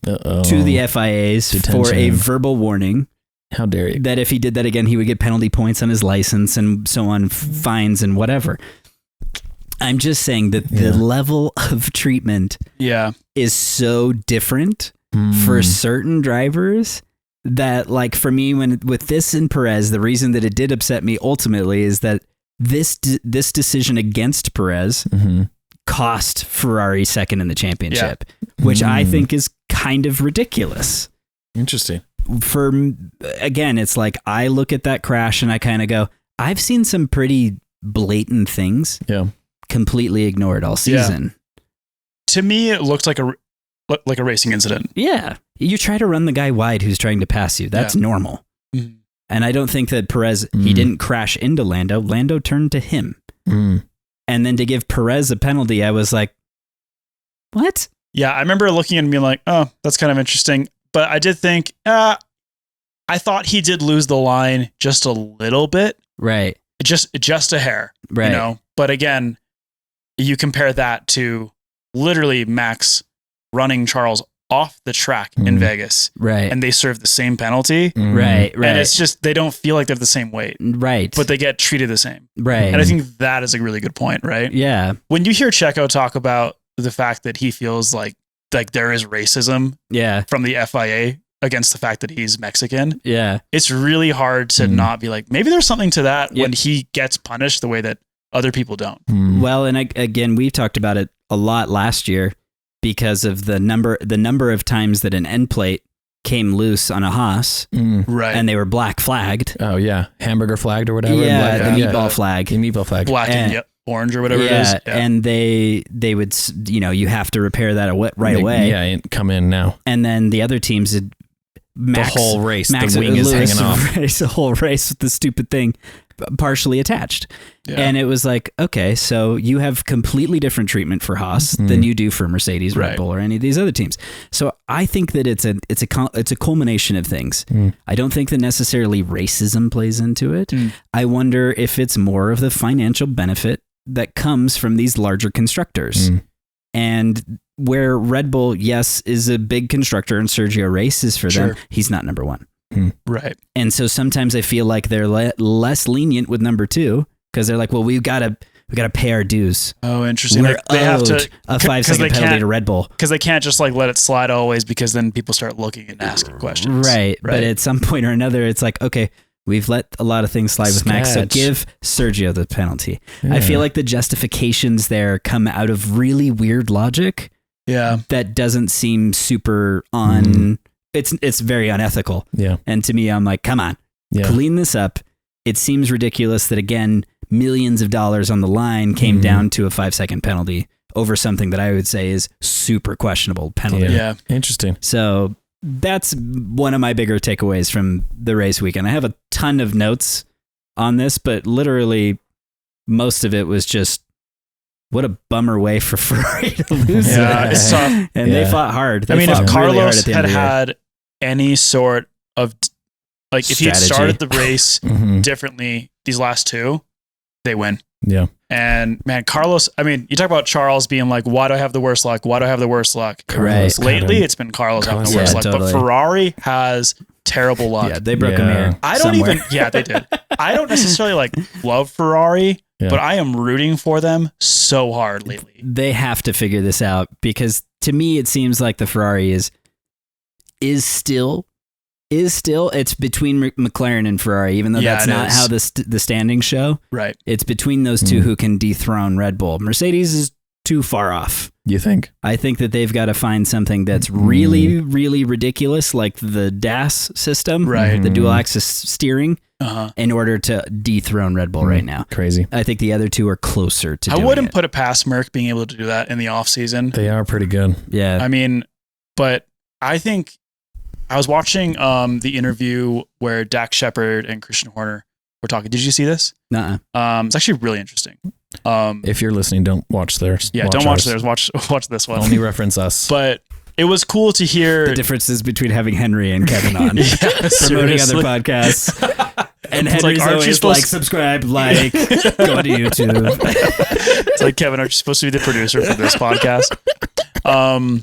to the FIAs for a verbal warning. How dare you? That if he did that again, he would get penalty points on his license and so on, fines and whatever. I'm just saying that the level of treatment is so different for certain drivers that, like, for me, with this in Perez, the reason that it did upset me ultimately is that this decision against Perez cost Ferrari second in the championship, which I think is kind of ridiculous. Interesting. Again, it's like I look at that crash and I kind of go, I've seen some pretty blatant things completely ignored all season. To me, it looked like a racing incident. Yeah. You try to run the guy wide who's trying to pass you. That's normal. And I don't think that Perez, he didn't crash into Lando. Lando turned to him. And then to give Perez a penalty, I was like, what? Yeah, I remember looking and being like, oh, that's kind of interesting. But I did think, I thought he did lose the line just a little bit. Right. Just a hair. Right. You know? But again, you compare that to literally Max running Charles off the track in Vegas. Right. And they serve the same penalty. Right. And it's just, they don't feel like they're the same weight. Right. But they get treated the same. Right. And I think that is a really good point, right? Yeah. When you hear Checo talk about the fact that he feels like there is racism from the FIA against the fact that he's Mexican. Yeah. It's really hard to not be like, maybe there's something to that when he gets punished the way that other people don't. Well, and again, we've talked about it a lot last year because of the number of times that an end plate came loose on a Haas, right? And they were black flagged. Oh yeah, hamburger flagged or whatever. Yeah, black, the meatball flag. The meatball flag. Black and orange or whatever it is. Yeah, and they would, you have to repair that right away. Yeah, come in now. And then the other teams had the whole race, the wing is hanging off. The whole race with the stupid thing partially attached. And it was like, okay, so you have completely different treatment for Haas than you do for Mercedes, Red Bull, or any of these other teams. So I think that it's a culmination of things. I don't think that necessarily racism plays into it. I wonder if it's more of the financial benefit that comes from these larger constructors. And where Red Bull, yes, is a big constructor and Sergio races for them. He's not number one. Right. And so sometimes I feel like they're less lenient with number two because they're like, well, we got to pay our dues. Oh, interesting. We're They have to a 5-second penalty to Red Bull. Because they can't just like let it slide always, because then people start looking and asking questions. Right. But at some point or another, it's like, okay, we've let a lot of things slide with Max, so give Sergio the penalty. Yeah. I feel like the justifications there come out of really weird logic. Yeah. That doesn't seem super on. It's very unethical. Yeah. And to me, I'm like, come on, clean this up. It seems ridiculous that, again, millions of dollars on the line came down to a 5-second penalty over something that I would say is super questionable penalty. Yeah. Interesting. So that's one of my bigger takeaways from the race weekend. I have a ton of notes on this, but literally most of it was just, what a bummer way for Ferrari to lose. Yeah, it's tough. And they fought hard. I mean, if Carlos had any sort of, like, if he had started the race differently these last two, they win. Yeah. And man, Carlos, I mean, you talk about Charles being like, why do I have the worst luck? Why do I have the worst luck? Right. Lately, it's been Carlos having the worst luck. Totally. But Ferrari has terrible luck. Yeah, they broke a mirror. They did. I don't necessarily like love Ferrari, but I am rooting for them so hard lately. They have to figure this out, because to me, it seems like the Ferrari is still it's between McLaren and Ferrari, even though that's not how the standings show. Right. It's between those two who can dethrone Red Bull. Mercedes is too far off. You think? I think that they've got to find something that's really, really ridiculous, like the DAS system, right? The dual axis steering, in order to dethrone Red Bull right now. Crazy. I think the other two are closer to doing it. I wouldn't put it past Merc being able to do that in the off season. They are pretty good. Yeah. I mean, but I think I was watching the interview where Dak Shepard and Christian Horner were talking. Did you see this? Nuh-uh. It's actually really interesting. If you're listening, don't watch theirs. Yeah, don't watch theirs. Watch this one. Only reference us. But it was cool to hear the differences between having Henry and Kevin on. Promoting other podcasts. And Henry's like, always like, subscribe, like, go to YouTube. It's like, Kevin, aren't you supposed to be the producer for this podcast?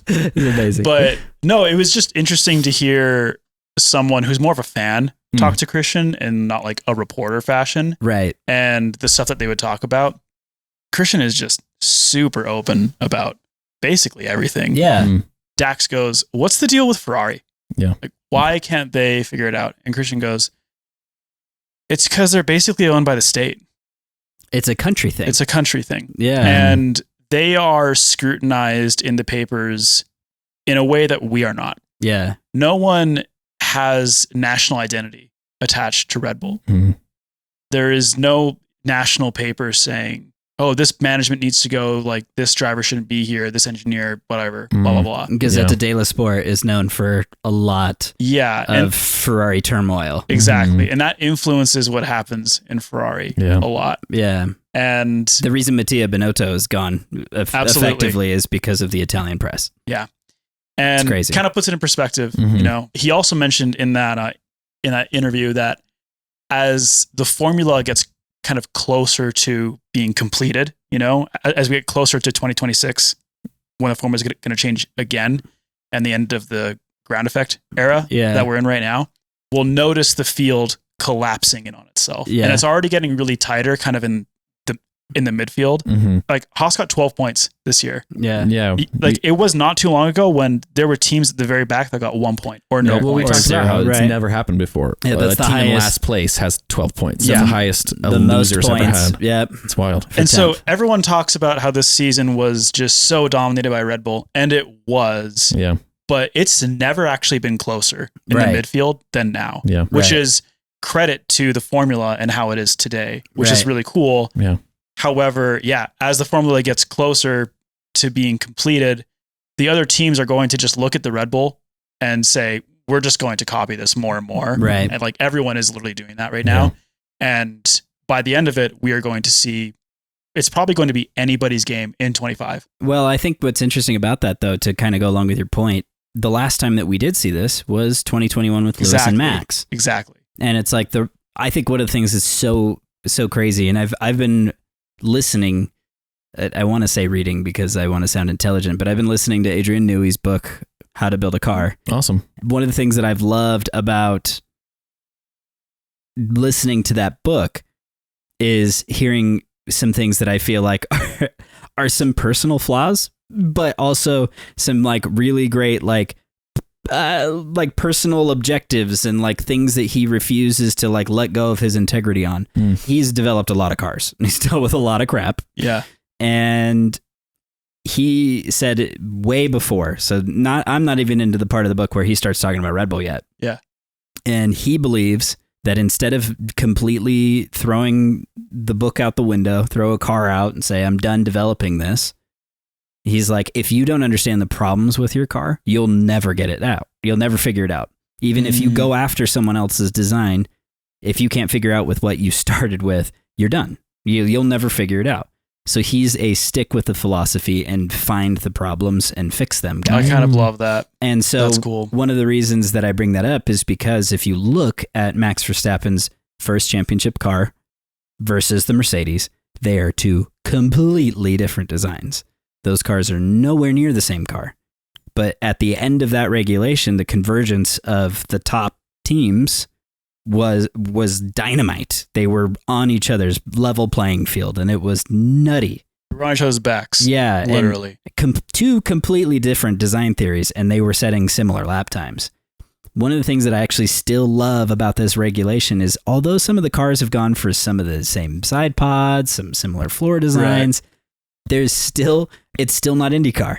It's amazing. But no, it was just interesting to hear someone who's more of a fan talk to Christian and not like a reporter fashion. Right. And the stuff that they would talk about. Christian is just super open about basically everything. Yeah. Dax goes, what's the deal with Ferrari? Yeah. Like, why can't they figure it out? And Christian goes, it's because they're basically owned by the state. It's a country thing. It's a country thing. Yeah. And they are scrutinized in the papers in a way that we are not. Yeah. No one has national identity attached to Red Bull. There is no national paper saying, oh, this management needs to go, like, this driver shouldn't be here, this engineer, whatever, blah, blah, blah. Gazette dello Sport is known for a lot of Ferrari turmoil. Exactly. And that influences what happens in Ferrari a lot. Yeah. And the reason Mattia Binotto is gone effectively is because of the Italian press. Yeah. And it's crazy. Kind of puts it in perspective. You know, he also mentioned in that interview that as the formula gets kind of closer to being completed, you know, as we get closer to 2026, when the formula is going to change again and the end of the ground effect era that we're in right now, we'll notice the field collapsing in on itself. And it's already getting really tighter kind of in the midfield. Like Haas got 12 points this year. Yeah. Like it was not too long ago when there were teams at the very back that got 1 point or no well, we points. talked about how it's never happened before. Yeah, that's a the team highest. In last place has 12 points. That's the highest the most losers points. ever had. Yep. It's wild. And so everyone talks about how this season was just so dominated by Red Bull, and it was. Yeah. But it's never actually been closer in the midfield than now. Yeah. Which is credit to the formula and how it is today, which is really cool. Yeah. However, as the formula gets closer to being completed, the other teams are going to just look at the Red Bull and say, we're just going to copy this more and more. Right. And like everyone is literally doing that right now. And by the end of it, we are going to see, it's probably going to be anybody's game in 25. Well, I think what's interesting about that, though, to kind of go along with your point, the last time that we did see this was 2021 with Lewis and Max. Exactly. And it's like I think one of the things is so crazy. And I've been listening I want to say reading because I want to sound intelligent, but I've been listening to Adrian Newey's book, How to Build a Car. Awesome. One of the things that I've loved about listening to that book is hearing some things that I feel like are some personal flaws, but also some like really great like personal objectives and like things that he refuses to like let go of his integrity on. He's developed a lot of cars. He's dealt with a lot of crap. Yeah. And he said it way before. So I'm not even into the part of the book where he starts talking about Red Bull yet. Yeah. And he believes that instead of completely throwing the book out the window, throw a car out and say, I'm done developing this. He's like, if you don't understand the problems with your car, you'll never get it out. You'll never figure it out. Even if you go after someone else's design, if you can't figure out with what you started with, you're done. You'll never figure it out. So he's a stick with the philosophy and find the problems and fix them guy. I kind of love that. And so That's cool. One of the reasons that I bring that up is because if you look at Max Verstappen's first championship car versus the Mercedes, they are two completely different designs. Those cars are nowhere near the same car. But at the end of that regulation, the convergence of the top teams was dynamite. They were on each other's level playing field, and it was nutty. We're on each other's backs. Yeah. Literally. Two completely different design theories, and they were setting similar lap times. One of the things that I actually still love about this regulation is although some of the cars have gone for some of the same side pods, some similar floor designs, it's still not IndyCar,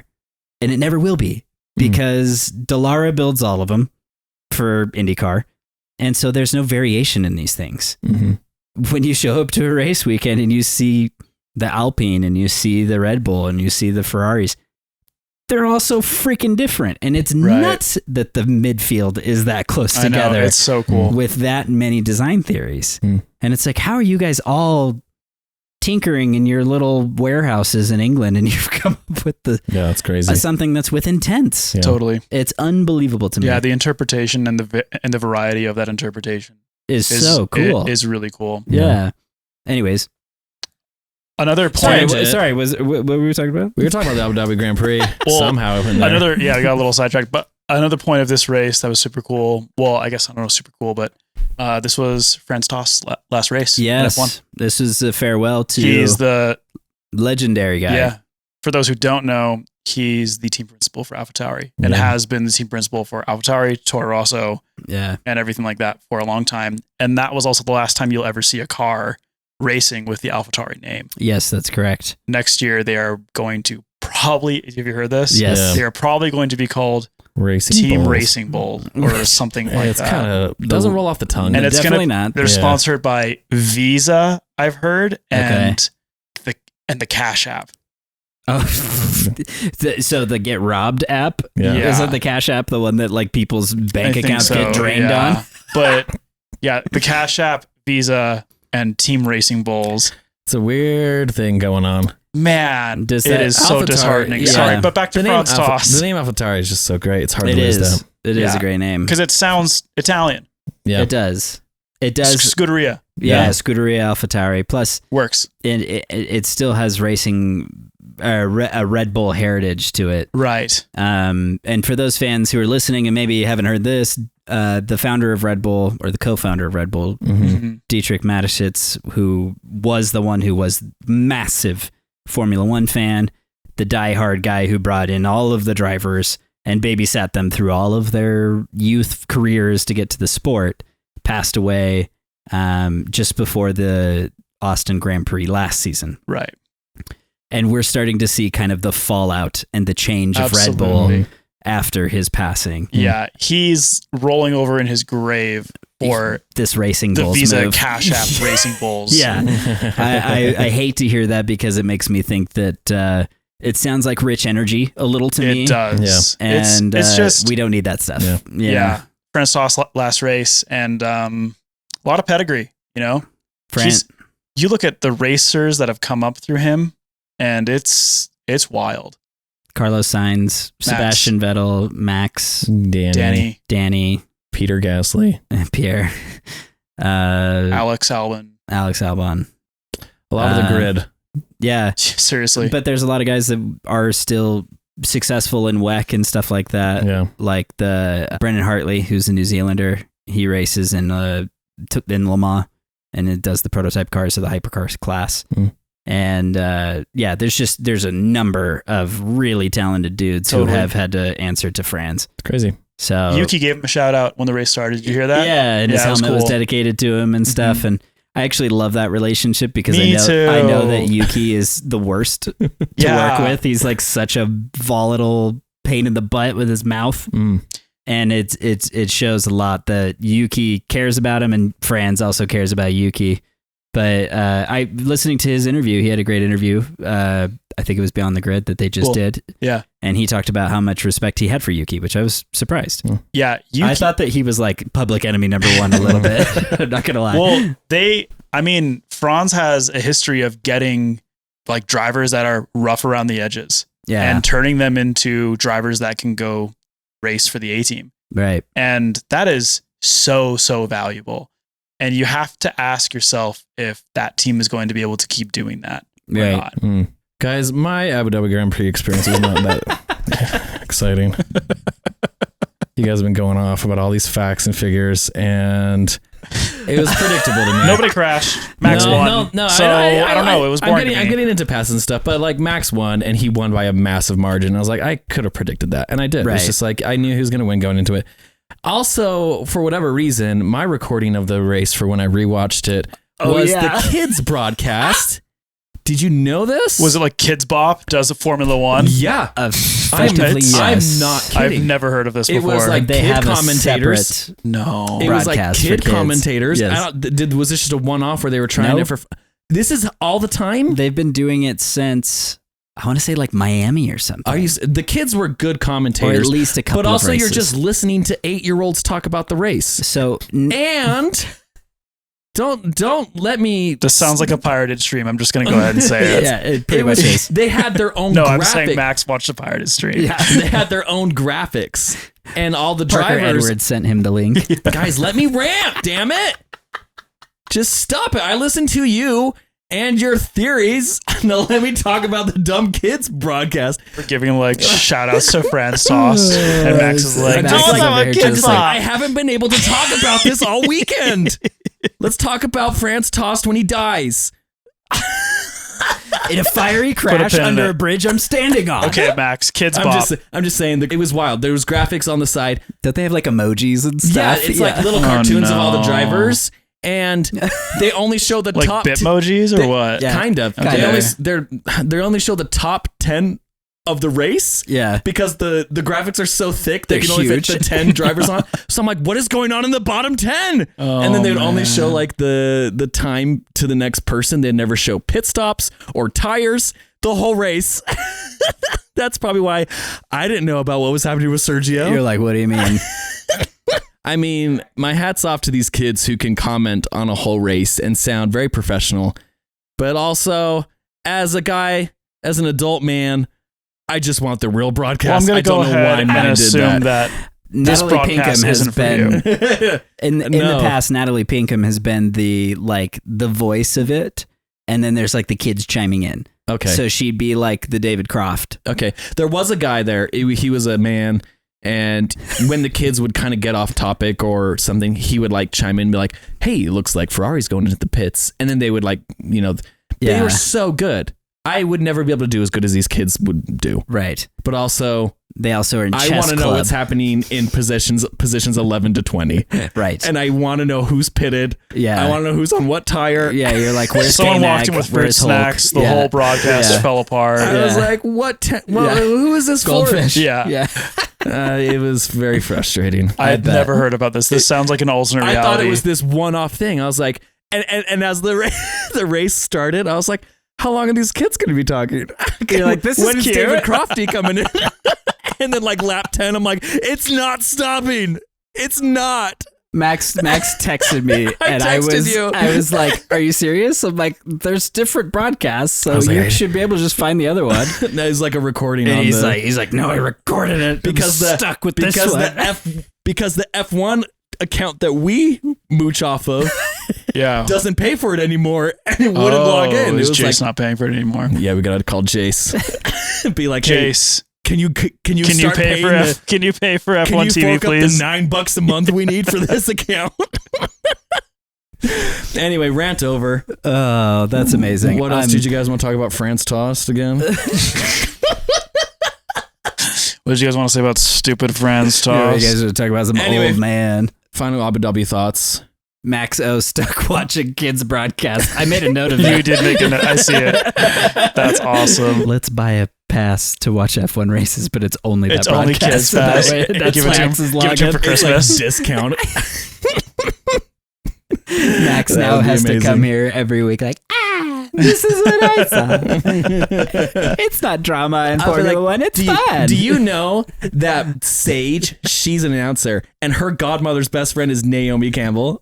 and it never will be because Dallara builds all of them for IndyCar. And so there's no variation in these things. When you show up to a race weekend and you see the Alpine and you see the Red Bull and you see the Ferraris, they're all so freaking different. And it's nuts that the midfield is that close together. I know, it's so cool. With that many design theories. And it's like, how are you guys all tinkering in your little warehouses in England and you've come up with that's crazy. Something that's within tenths. Yeah. Totally. It's unbelievable to me. Yeah, the interpretation and the variety of that interpretation is so cool. It is really cool. Yeah. Anyways. Another point. Sorry, what were we talking about? We were talking about the Abu Dhabi Grand Prix somehow. In there. I got a little sidetracked, but another point of this race that was super cool. Well, I guess I don't know, super cool, but this was Franz Tost's last race. Yes, this is a farewell to. He's the legendary guy. Yeah. For those who don't know, he's the team principal for AlphaTauri and has been the team principal for AlphaTauri, Toro Rosso, and everything like that for a long time. And that was also the last time you'll ever see a car racing with the AlphaTauri name. Yes, that's correct. Next year, they are going to probably, have you heard this? Yes. They are probably going to be called Team Racing Bull or something like it's that. Kind of doesn't roll off the tongue. And it's definitely not. They're sponsored by Visa, I've heard, and the Cash App. Oh, so the Get Robbed app? Yeah. Isn't the Cash App the one that like people's bank accounts get drained on? But yeah, the Cash App, Visa, and Team Racing Bulls. It's a weird thing going on. Man, it is so disheartening. Yeah. Sorry, but back to Franz Tost. The name AlphaTauri is just so great. It's hard to lose that. It is a great name. Because it sounds Italian. Yeah. It does. It does. Scuderia. Yeah, Scuderia AlphaTauri. Plus, works. It still has racing, a Red Bull heritage to it. Right. And for those fans who are listening and maybe haven't heard this, the founder of Red Bull, or the co-founder of Red Bull, Dietrich Mateschitz, who was the one who was massive Formula One fan, the diehard guy who brought in all of the drivers and babysat them through all of their youth careers to get to the sport, passed away just before the Austin Grand Prix last season. Right. And we're starting to see kind of the fallout and the change of Red Bull after his passing. Yeah, he's rolling over in his grave for this Racing the Bulls Visa move. Cash App Racing Bulls. Yeah, I hate to hear that because it makes me think that it sounds like rich energy a little to me. It does. Yeah. And it's just we don't need that stuff. Yeah. Franz Tost last race and a lot of pedigree. You know, you look at the racers that have come up through him, and it's wild. Carlos Sainz, Sebastian Vettel, Max, Danny, Peter Gasly, Pierre, Alex Albon. A lot of the grid. Yeah. Seriously. But there's a lot of guys that are still successful in WEC and stuff like that. Yeah. Like the Brendan Hartley, who's a New Zealander. He races in Le Mans and it does the prototype cars of the hypercars class. And there's a number of really talented dudes who have had to answer to Franz. It's crazy. So Yuki gave him a shout out when the race started. Did you hear that? Yeah, and his helmet was dedicated to him and stuff. And I actually love that relationship because I know that Yuki is the worst to work with. He's like such a volatile pain in the butt with his mouth. And it shows a lot that Yuki cares about him and Franz also cares about Yuki. But listening to his interview, he had a great interview. I think it was Beyond the Grid that they just did. Yeah. And he talked about how much respect he had for Yuki, which I was surprised. Yeah. I thought that he was like public enemy number one a little bit. I'm not going to lie. Well, Franz has a history of getting like drivers that are rough around the edges and turning them into drivers that can go race for the A team. Right. And that is so valuable. And you have to ask yourself if that team is going to be able to keep doing that or not. Guys, my Abu Dhabi Grand Prix experience was not that exciting. You guys have been going off about all these facts and figures, and it was predictable to me. Nobody crashed. Max won. No. So I don't know. It was boring. I'm getting into passes and stuff, but like Max won, and he won by a massive margin. I was like, I could have predicted that, and I did. Right. It's just like I knew he was going to win going into it. Also, for whatever reason, my recording of the race for when I rewatched it was the kids broadcast. Did you know this? Was it like Kids Bop does a Formula One? Yeah. I'm not kidding. I've never heard of this before. It was like they kid have commentators. No. It was like kid commentators. Yes. Was this just a one-off where they were trying it for... This is all the time? They've been doing it since... I want to say like Miami or something. The kids were good commentators. Or at least a couple of races. But also you're just listening to 8-year-olds talk about the race. So... And... Don't let me... This sounds like a pirated stream. I'm just going to go ahead and say it. Yeah, it pretty much is. They had their own No, graphic. I'm saying Max watched a pirated stream. Yeah, they had their own graphics. And all the Parker drivers... Edwards sent him the link. Guys, let me rant, damn it. Just stop it. I listen to you and your theories. Now let me talk about the dumb kids broadcast. We're giving like shout outs to Franz Tost. And Max is like, I haven't been able to talk about this all weekend. Let's talk about Franz Tost when he dies. In a fiery crash under a bridge I'm standing on. Okay, Max, Kids Bop. I'm just saying that it was wild. There was graphics on the side. Don't they have like emojis and stuff? Yeah, it's like little cartoons of all the drivers. And they only show the like top Bitmojis or what? Yeah, kind of. Okay. They only show the top 10 of the race. Yeah. Because the graphics are so thick they can only fit the 10 drivers on. So I'm like, what is going on in the bottom 10? And then they would only show like the time to the next person. They'd never show pit stops or tires the whole race. That's probably why I didn't know about what was happening with Sergio. You're like, what do you mean? I mean, my hat's off to these kids who can comment on a whole race and sound very professional. But also, as an adult man, I just want the real broadcast. Well, I'm going to go ahead and assume that this Natalie broadcast Pinkham isn't has been for you. in the past. Natalie Pinkham has been the voice of it, and then there's like the kids chiming in. Okay, so she'd be like the David Croft. Okay, there was a guy there. He was a man. And when the kids would kind of get off topic or something, he would like chime in and be like, hey, it looks like Ferrari's going into the pits. And then they would like, they were so good. I would never be able to do as good as these kids would do. Right. But also, they also are in chess I want to know club. what's happening in positions 11 to 20. Right. And I want to know who's pitted. Yeah. I want to know who's on what tire. Yeah. You're like, where's someone walked in with fruit snacks. The whole broadcast fell apart. I was like, what? Who is this Goldfish? for? Yeah. It was very frustrating. I'd never heard about this. This sounds like an alternate reality. I thought it was this one-off thing. I was like, and as the race started, I was like, how long are these kids going to be talking? You're like, this when is cute. David Crofty coming in? And then like lap 10, I'm like, it's not stopping. It's not. Max texted me and I was like, are you serious? I'm like, there's different broadcasts, so you should be able to just find the other one. There's like a recording and on he's like, no, I recorded it because stuck with this one. Because the F1 account that we mooch off of Yeah. doesn't pay for it anymore and it wouldn't log in. It Is was Jace like, not paying for it anymore? yeah, we gotta call Jace. Be like, hey, Jace, can you can start you pay for paying Can you pay for can F1 you TV, fork please? up the $9 a month we need for this account? Anyway, rant over. Oh, that's amazing. What else did you guys want to talk about? Franz Tost again? What did you guys want to say about stupid Franz Yeah, you Tost? guys are talking about some Anyway. old man. Final Abu Dhabi thoughts. Max O stuck watching kids broadcast. I made a note of You that. did make I see it. That's awesome. Let's buy a pass to watch F1 races, but it's only that It's only broadcast. kids So that pass. way- That's Give it to him. Max's Give it to him for login. Christmas. Discount. Max That now would be has to amazing. come here every week like, this is what I saw. It's not drama in I'll be Formula like, One. It's do you, fun. do you know that Sage, she's an announcer, and her godmother's best friend is Naomi Campbell?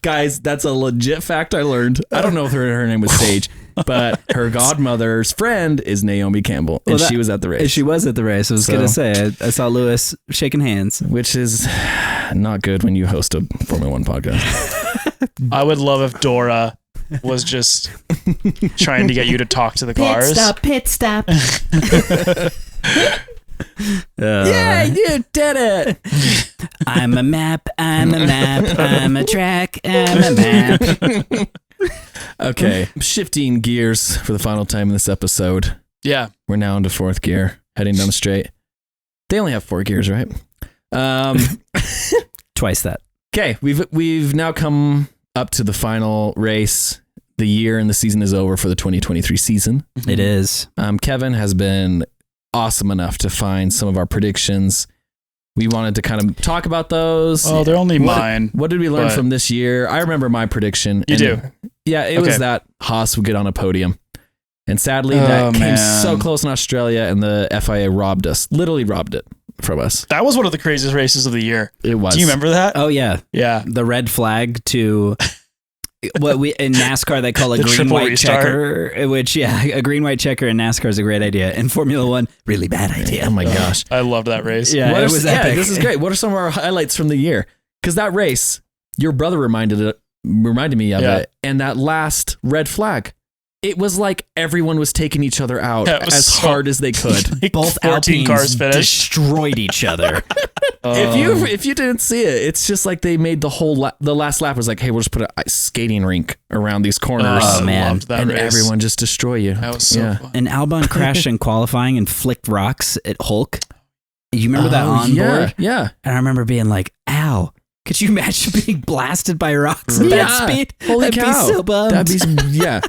Guys, that's a legit fact I learned. I don't know if her name was Sage, but her godmother's friend is Naomi Campbell, and Well, she was at the race. She was at the race. I was So- going to say, I saw Lewis shaking hands. Which is not good when you host a Formula One podcast. I would love if Dora was just trying to get you to talk to the cars. Pit stop. Yeah, you did it. I'm a map, I'm a map, I'm a track, I'm a map. Okay, shifting gears for the final time in this episode. Yeah. We're now into fourth gear, heading down the straight. They only have 4 gears, right? Twice that. Okay, we've now come up to the final race. The year and the season is over for the 2023 season. It is. Kevin has been awesome enough to find some of our predictions. We wanted to kind of talk about those. Oh, they're only mine. What did we learn but- from this year? I remember my prediction. You do? Yeah, it was Okay. that Haas would get on a podium. And sadly, Oh, that came man. so close in Australia, and the FIA robbed us. Literally robbed it from us. That was one of the craziest races of the year. It was. Do you remember that? Oh, yeah. Yeah. The red flag to what we in NASCAR they call a The green triple white restart. checker, which a green white checker in NASCAR is a great idea. In Formula One, really bad idea. Oh my gosh. I loved that race. Yeah, What it are- was epic. this is great. What are some of our highlights from the year? Because that race, your brother reminded me of Yeah. it, and that last red flag, it was like everyone was taking each other out Yeah, it was as so- hard as they could. Like Both 14 Alpines cars finished. destroyed each other. If you didn't see it, it's just like they made the whole the last lap was like, hey, we'll just put a skating rink around these corners, Oh, man. I loved that and race. everyone just destroy you. That was so fun. And Albon crashed in qualifying and flicked rocks at Hulk. You remember that on yeah, board? yeah. And I remember being like, ow. Could you imagine being blasted by rocks at that Yeah. speed? Holy I'd cow. be so bummed. That'd be yeah.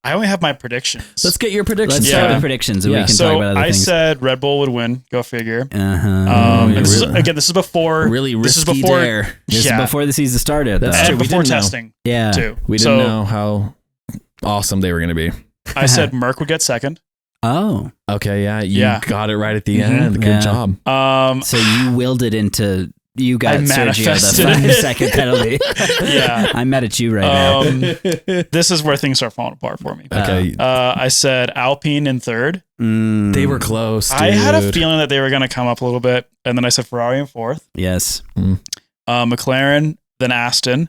I only have my predictions. Let's get your predictions. Let's Yeah. start with predictions and Yeah. we can talk so about other I things. said Red Bull would win. Go figure. Uh-huh. And this really- is, again, this is before. Really This is risky before. dare. This yeah. is before the season started. That's though. true. And We before didn't know. testing Yeah. too. We didn't know how awesome they were going to be. I said Merck would get second. Oh. Okay, yeah, you Yeah. got it right at the Mhm. end. Good Yeah. job. So you willed it into you got I Sergio manifested the it. 5-second penalty. Yeah. I'm mad at you right now. This is where things start falling apart for me. Okay, I said Alpine in third. they were close. Dude. I had a feeling that they were going to come up a little bit, and then I said Ferrari in fourth. Yes. McLaren, then Aston,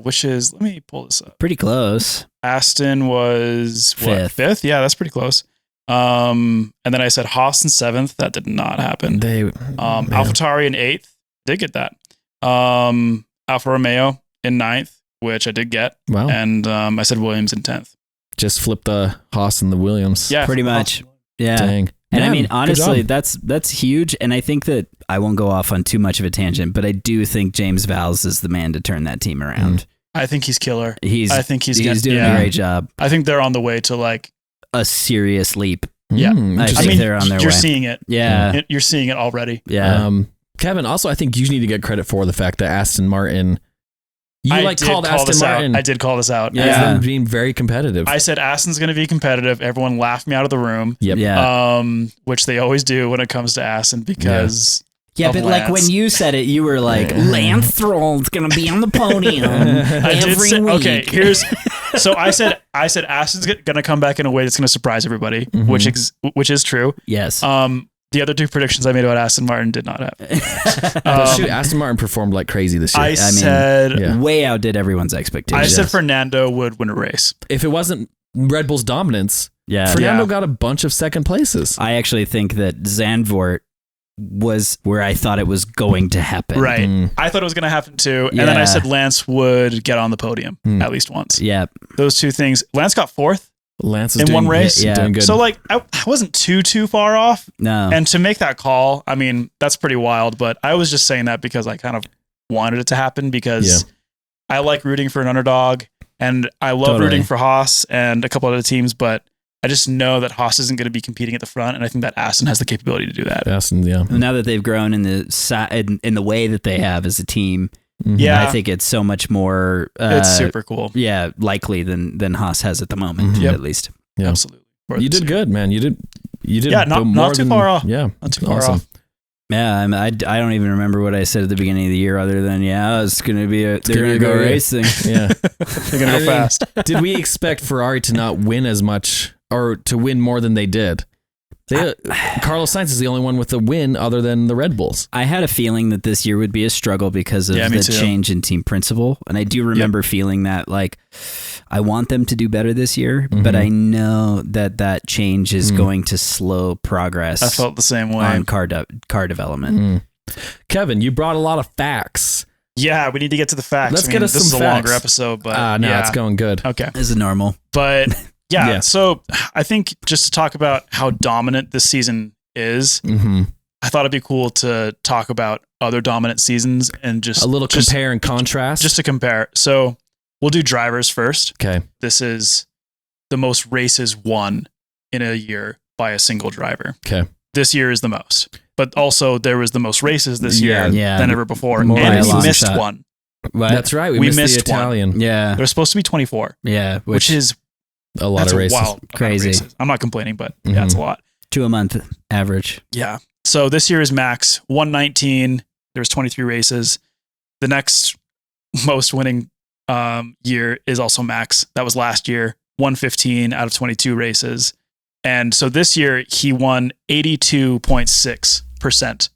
which is, let me pull this up. Pretty close. Aston was what, Fifth. fifth? Yeah, that's pretty close. And then I said Haas in seventh. That did not happen. They AlphaTauri in eighth. Did get that. Alfa Romeo in ninth, which I did get. wow, And I said Williams in 10th. just flip the Haas and the Williams. Yeah, Pretty much. Yeah. Dang. And I Man, mean, good honestly, job. that's huge. And I think that I won't go off on too much of a tangent, but I do think James Vowles is the man to turn that team around. I think he's killer. I think he's doing yeah. a great job. I think they're on the way to like. A serious leap. Yeah. Hmm, I interesting. I think mean, they're on their you're way. seeing it. Yeah. You're seeing it already. Yeah. Kevin, also, I think you need to get credit for the fact that Aston Martin, you I like did called call Aston this Martin out. I did call this out. as Yeah. them being very competitive. I said Aston's going to be competitive. Everyone laughed me out of the room. Yep. Yeah. Which they always do when it comes to Aston because Yeah, of but like Lance. when you said it, you were like, Lance Stroll's going to be on the podium I did every say, week. okay, so I said Aston's going to come back in a way that's going to surprise everybody, Mhm. which is true. Yes. the other two predictions I made about Aston Martin did not happen. Shoot, Aston Martin performed like crazy this year. I said yeah. way outdid everyone's expectations. I said Fernando would win a race. If it wasn't Red Bull's dominance, yeah. Fernando Yeah. got a bunch of second places. I actually think that Zandvoort was where I thought it was going to happen. Right. Mm. I thought it was going to happen too. And then I Yeah. said Lance would get on the podium at least once. Yeah. Those two things. Lance got fourth. Lance was In doing, one race? yeah, doing good. So like I wasn't too far off. No. And to make that call, I mean, that's pretty wild, but I was just saying that because I kind of wanted it to happen because I like rooting for an underdog and I love Totally. rooting for Haas and a couple other teams, but I just know that Haas isn't going to be competing at the front, and I think that Aston has the capability to do that. Aston, yeah. Now that they've grown in the way that they have as a team, Mhm. Yeah, I think it's so much more it's super cool. yeah, likely than Haas has at the moment, Mhm. Yep. at least. Yeah. Absolutely. You did good, man. You did. Yeah, not more too than- far off. Yeah, Not too far awesome. off. Yeah, I don't even remember what I said at the beginning of the year, other than it's gonna be they're gonna gonna go go yeah. racing. Yeah. They're going to go fast. Did we expect Ferrari to not win as much or to win more than they did? Carlos Sainz is the only one with a win other than the Red Bulls. I had a feeling that this year would be a struggle because of Yeah, me the too. change in team principle, and I do remember feeling that like I want them to do better this year, but I know that change is going to slow progress. I felt the same way. on car development. Kevin, you brought a lot of facts. Yeah, we need to get to the facts. Let's get us this some is a longer facts. episode, but No, yeah. it's going good. Okay. This is normal. But yeah, Yeah. so I think just to talk about how dominant this season is, Mm-hmm. I thought it'd be cool to talk about other dominant seasons and just A little compare and contrast. just to compare. So we'll do drivers first. okay. This is the most races won in a year by a single driver. Okay. This year is the most, but also there was the most races this year Yeah. than ever before, More and by a we long missed shot. one. What? That's right. We We missed the missed one. Italian. yeah, There's supposed to be 24, yeah, which is A lot that's of a races. wild amount of Crazy. races. I'm not complaining, but yeah, it's a lot. 2 a month average. Yeah. So this year is max 119. There was 23 races. The next most winning year is also max. That was last year, 115 out of 22 races. And so this year he won 82.6%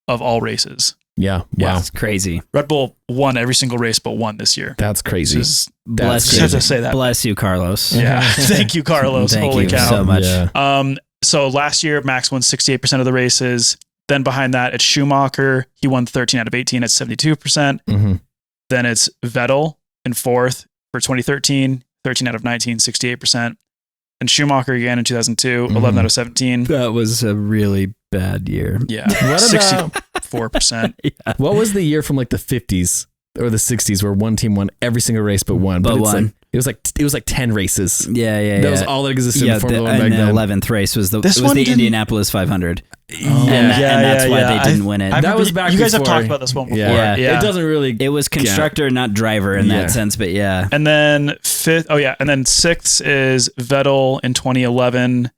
of all races. Yeah. Yeah. Wow. It's crazy. Red Bull won every single race but one this year. That's crazy. Just Bless crazy. you. have to say that. Bless you, Carlos. Yeah. Thank you, Carlos. Thank Holy you cow. so much. Yeah. So last year, Max won 68% of the races. Then behind that, it's Schumacher. He won 13 out of 18 at 72%. Mm-hmm. Then it's Vettel in fourth for 2013, 13 out of 19, 68%. And Schumacher again in 2002, 11 out of 17. That was a really bad year. Yeah. What about 64%. what was the year from like the 50s or the 60s where one team won every single race but one? But it's one. Like, it was like 10 races. Yeah. That was all that existed in Formula One and back the then. 11th race was the This one the didn't- Indianapolis 500. Yeah. and that's why they didn't win it. I That remember was back You guys have before- talked about this one before. Yeah. Yeah. It doesn't really. It was constructor, not driver in Yeah. that sense, but yeah. And then and then sixth is Vettel in 2011,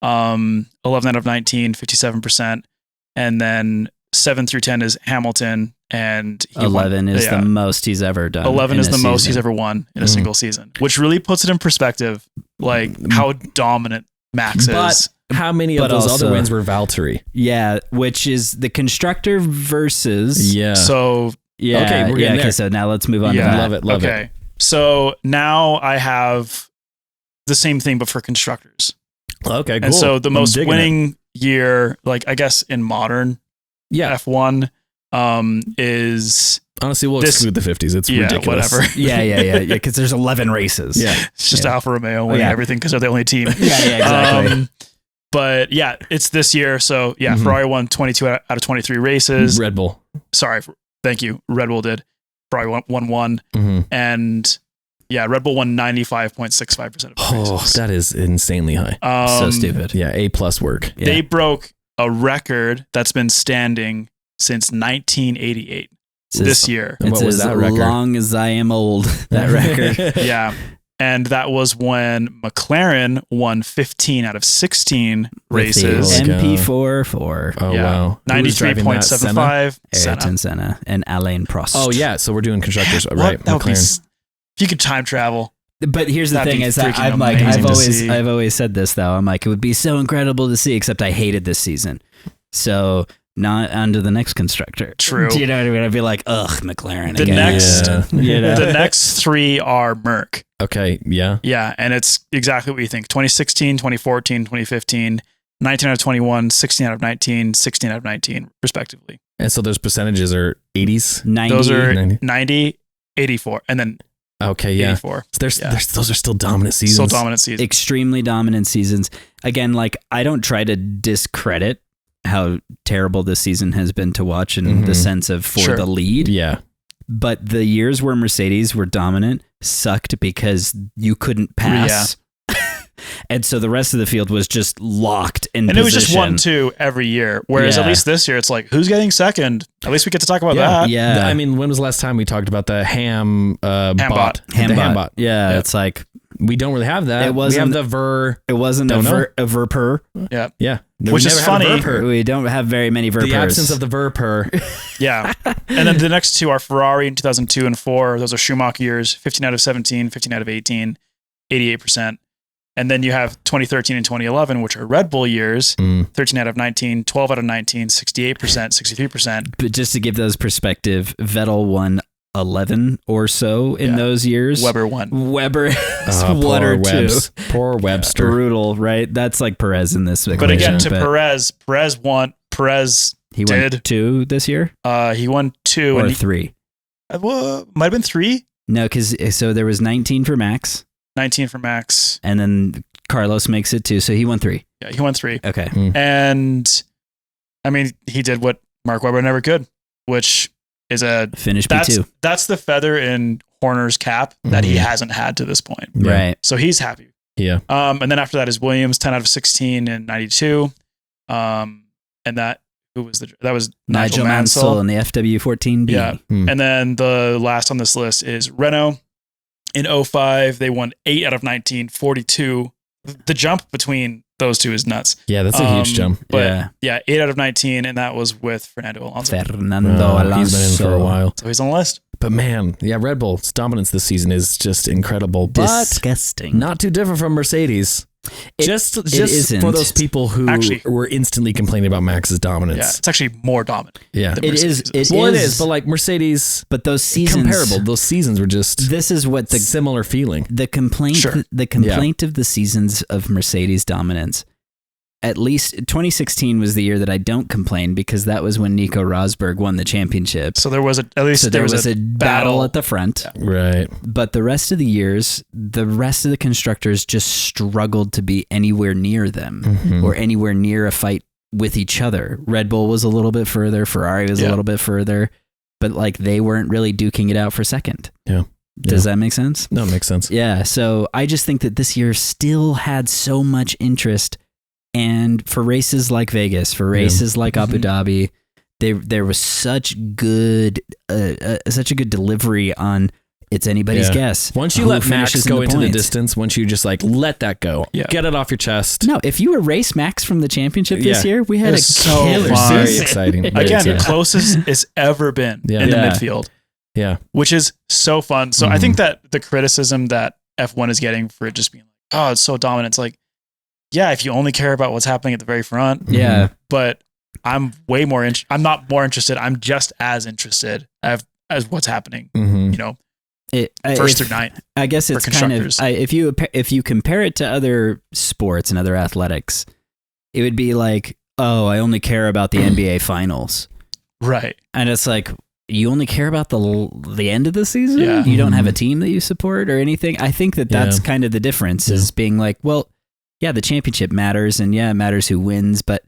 11 out of 19, 57%. And then 7 through 10 is Hamilton, and he 11 won, is yeah. the most he's ever done. 11 in is a the most season. he's ever won in a Mhm. single season, which really puts it in perspective, like how dominant Max But is. how many of But those also- other wins were Valtteri? Yeah, which is the constructor versus. Yeah. So Yeah. Okay, we're getting okay, there. so now let's move on to Yeah. that. Love it. Love it. okay, so now I have the same thing, but for constructors. Okay, cool. And so the I'm most digging it. winning year, like I guess in modern Yeah. F1, is Honestly, we'll this- exclude the 50s. It's yeah, ridiculous. whatever. Yeah, because there's 11 races. Yeah. It's just Yeah. Alfa Romeo winning Yeah. everything because they're the only team. Yeah, exactly. But yeah, it's this year. So yeah, Mhm. Ferrari won 22 out of 23 races. Red Bull. Sorry. Thank you. Red Bull did. Ferrari won one. Mm-hmm. And yeah, Red Bull won 95.65% of the Oh, races. that is insanely high. So stupid. Yeah, A+ work. Yeah. They broke a record that's been standing since 1988 It's this as- year. And It's what was as that record? long as I am old, that record. Yeah. And that was when McLaren won 15 out of 16 races. Holy cow. MP4 Oh, Yeah. wow. Who was driving that? Senna? 93.75. Ayrton Senna and Alain Prost. Oh, yeah. So we're doing constructors, What? right? That would be, McLaren. if you could time travel, But here's the That'd thing: be is that freaking I'm like, amazing to see. I've always said this though. I'm like, it would be so incredible to see, except I hated this season. So not on to the next constructor. True. Do you know what I mean? I'd be like, ugh, McLaren The again. next, Yeah. You know? the next three are Merc. Okay, yeah. Yeah, and it's exactly what you think. 2016, 2014, 2015, 19 out of 21, 16 out of 19, 16 out of 19, respectively. And so those percentages are 80s. 90. Those are 90. 90, 84, and then Okay, yeah. 84. So those are still dominant seasons. Still dominant season. extremely dominant seasons. Again, like I don't try to discredit how terrible this season has been to watch in the sense of for Sure. the lead. Yeah. But the years where Mercedes were dominant sucked because you couldn't pass. And so the rest of the field was just locked in And position. it was just 1-2 every year. Whereas Yeah. at least this year, it's like, who's getting second? At least we get to talk about Yeah. that. Yeah. I mean, when was the last time we talked about the bot? Hambot. The Hambot. Yeah, Yeah. It's like, We don't really have that. It We have wasn't- the Ver. it wasn't a Don't know. Verper. Yeah. Yeah. We Which is never had a funny. Verper. We don't have very many Verpers. The absence of the Verper. Yeah. And then the next two are Ferrari in 2002 and 4. Those are Schumacher years, 15 out of 17, 15 out of 18, 88%. And then you have 2013 and 2011, which are Red Bull years, 13 out of 19, 12 out of 19, 68%, 63%. But just to give those perspective, Vettel won 11 or so in Yeah. those years. Weber won. Weber has one Poor or two. Webbs. Poor Webster. Brutal, right? That's like Perez in this equation. But again, to but Perez won. Perez he won did. 2 this year He won 2. or And 3. might have been 3. No, because so there was 19 for Max, 19 for Max. and then Carlos makes it 2, so he won 3. Yeah, he won 3. Okay, And I mean, he did what Mark Webber never could, which is finish P2. that's the feather in Horner's cap that he hasn't had to this point. Yeah. Right. So he's happy. Yeah. And then after that is Williams, 10 out of 16 and 92. And that was Nigel Mansell and the FW14B. Yeah. And then the last on this list is Renault. In 05, they won 8 out of 19, 42. The jump between those two is nuts. Yeah, that's a huge jump. But yeah, 8 out of 19, and that was with Fernando Alonso. Fernando He's been in for a Alonso. while. So he's on the list. But man, yeah, Red Bull's dominance this season is just incredible. But Disgusting. not too different from Mercedes. Just isn't. for those people who Actually- were instantly complaining about Max's Yeah, dominance. it's actually more dominant. Yeah. than It is. Mercedes. It Well, is. it is, but like Mercedes, But those seasons comparable. Those seasons were just This is what the similar feeling. complaint. Sure. The complaint of the seasons of Mercedes dominance. At least 2016 was the year that I don't complain because that was when Nico Rosberg won the championship. So there was There was a battle at the front. Yeah. Right. But the rest of the years, the rest of the constructors just struggled to be anywhere near them or anywhere near a fight with each other. Red Bull was a little bit further, Ferrari was a little bit further, but like they weren't really duking it out for second. Yeah. Does that make sense? No, it makes sense. Yeah. So I just think that this year still had so much interest. And for races like Vegas, for races like Abu Dhabi, there was such a good delivery on it's anybody's guess. Once you who let Max finishes in go into the points. distance, once you just like let that go, get it off your chest. No, if you erase Max from the championship this Yeah. year, we had a It's so killer fun. Very season. exciting. Very Again, exciting. closest it's ever been Yeah. in the Yeah. midfield, Yeah. which is so fun. So I think that the criticism that F1 is getting for it just being like, oh, it's so dominant. It's like, yeah, if you only care about what's happening at the very front, Yeah. but I'm way more. I'm not more interested. I'm just as interested as what's happening. Mhm. You know, It, first if- through ninth. I guess it's for kind of constructors. if you compare it to other sports and other athletics, it would be like, oh, I only care about the NBA finals, Right. and it's like you only care about the end of the season. Yeah. You don't have a team that you support or anything. I think that's Yeah. kind of the difference is being like, well, yeah, the championship matters, and yeah, it matters who wins, but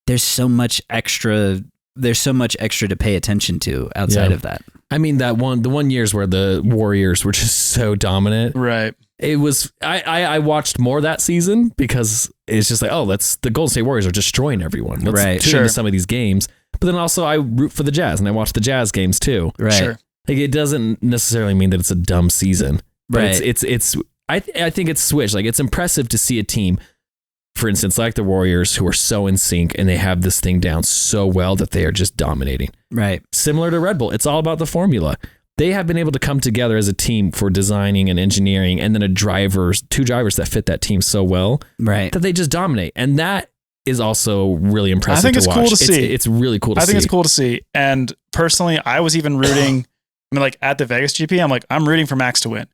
there's so much extra. There's so much extra to pay attention to outside of that. I mean, the 1 years where the Warriors were just so dominant. Right. It was, I watched more that season because it's just like, oh, the Golden State Warriors are destroying everyone. Let's Right. tune into some of these games. But then also I root for the Jazz and I watch the Jazz games too. Right. Sure. Like it doesn't necessarily mean that it's a dumb season. But Right. it's I think it's switched. Like it's impressive to see a team, for instance, like the Warriors, who are so in sync and they have this thing down so well that they are just dominating. Right. Similar to Red Bull, it's all about the formula. they have been able to come together as a team for designing and engineering, and then two drivers that fit that team so well, right? That they just dominate, and that is also really impressive. I think it's watch. cool to see. It's really cool to see. I think it's cool to see. And personally, I was even rooting. I mean, like at the Vegas GP, I'm rooting for Max to win,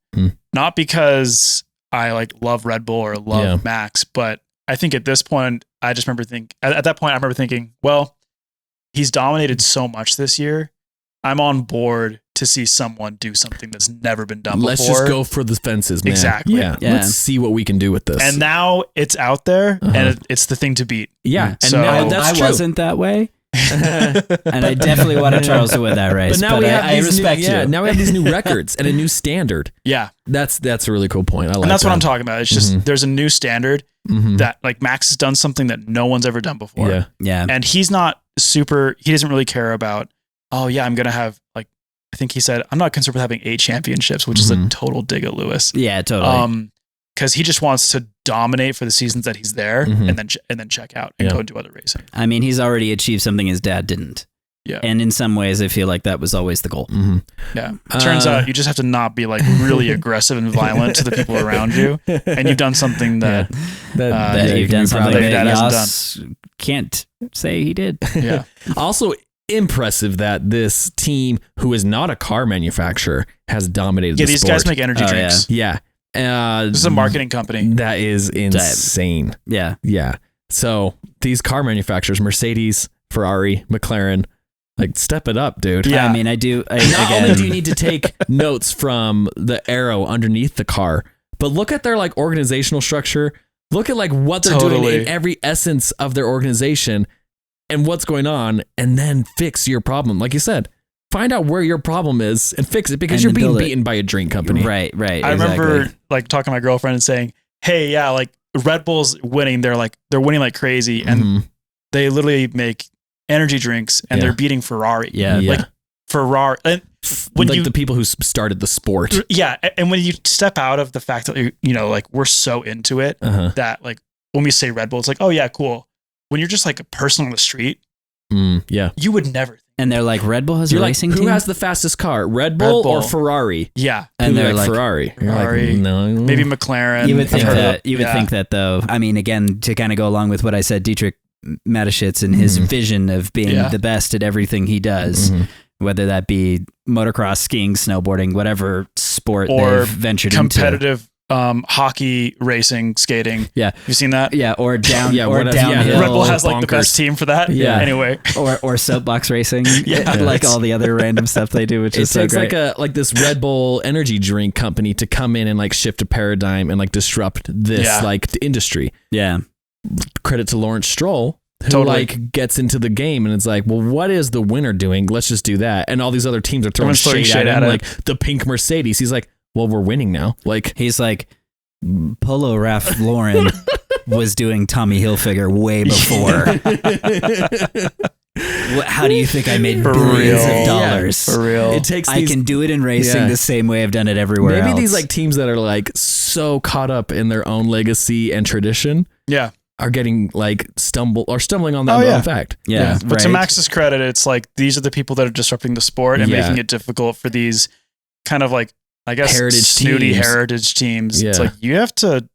not because I like love Red Bull or love Max, but I think at this point, I just remember at that point, I remember thinking, well, he's dominated so much this year. I'm on board to see someone do something that's never been done before. Let's just go for the fences, man. Exactly. Yeah. Let's see what we can do with this. And now it's out there, and it's the thing to beat. Yeah. And So- now that's I true. wasn't that way. And I definitely wanted Charles to win that race. But now we have I these respect new, you. Now we have these new records and a new standard. Yeah. That's a really cool point. I like And that's that. what I'm talking about. It's just there's a new standard Mhm. that like Max has done something that no one's ever done before. Yeah. Yeah. And he doesn't really care about, oh yeah, I'm going to have like, I think he said, I'm not concerned with having 8 championships, which is a total dig at Lewis. Yeah, totally. Cause he just wants to dominate for the seasons that he's there and then check out and go and do other racing. I mean, he's already achieved something his dad didn't. Yeah. And in some ways, I feel like that was always the goal. Yeah. It turns out you just have to not be like really aggressive and violent to the people around you. And you've done something that, That you've can done be proud something of. that that hasn't Yas can't say he did. yeah. Also impressive that this team, who is not a car manufacturer, has dominated Yeah. the These sport. guys make energy drinks. Yeah. This is a marketing company. That is insane. Yeah. Yeah. So these car manufacturers, Mercedes, Ferrari, McLaren, like step it up, dude. Yeah. I mean, I do. Not only do you need to take notes from the arrow underneath the car, but look at their like organizational structure. Look at like what they're doing in every essence of their organization and what's going on, and then fix your problem. Like you said, find out where your problem is and fix it, because And you're then being build it. beaten by a drink company. Right. I remember like talking to my girlfriend and saying, hey, yeah, like Red Bull's winning. They're winning like crazy. And they literally make energy drinks and they're beating Ferrari. Yeah. Yeah. Like Ferrari. And when like you, the people who started the sport. yeah. And when you step out of the fact that, you know, like we're so into it that like when we say Red Bull, it's like, oh yeah, cool. When you're just like a person on the street, Yeah. you would never. And they're like, Red Bull has a You're like, racing who team? has the fastest car, Red Bull, Bull. or Ferrari? Yeah. And Who they're like, Ferrari. You're like, Ferrari, no. maybe McLaren. You would think I've heard that. of- You would think that, though. I mean, again, to kind of go along with what I said, Dietrich Mateschitz and his vision of being the best at everything he does, whether that be motocross, skiing, snowboarding, whatever sport or they've ventured competitive hockey, racing, skating. Yeah. You seen that? into. Yeah, or down, Yeah, or whatever. Yeah, downhill, Red Bull has like the bonkers. best team for that. Yeah. Anyway. or soapbox racing. Yeah. like all the other random stuff they do, which It is so takes great. like this Red Bull energy drink company to come in and like shift a paradigm and like disrupt this like industry. yeah. Credit to Lawrence Stroll, who Totally. like gets into the game and it's like, well, what is the winner doing? Let's just do that. And all these other teams are throwing Everyone's throwing shade shade at him, at it. like the pink Mercedes. He's like, well, we're winning now. Like, He's like, Polo Ralph Lauren was doing Tommy Hilfiger way before. How do you think I made For billions real. of dollars? For real. it takes I these, can do it in racing the same way I've done it everywhere maybe else. these like teams that are like so caught up in their own legacy and tradition Yeah. are getting like stumbling on that Oh, known yeah. fact. yeah, But to right. Max's credit, it's like these are the people that are disrupting the sport and Yeah. making it difficult for these kind of like, I guess, Heritage snooty teams. heritage teams. It's Yeah. like you have to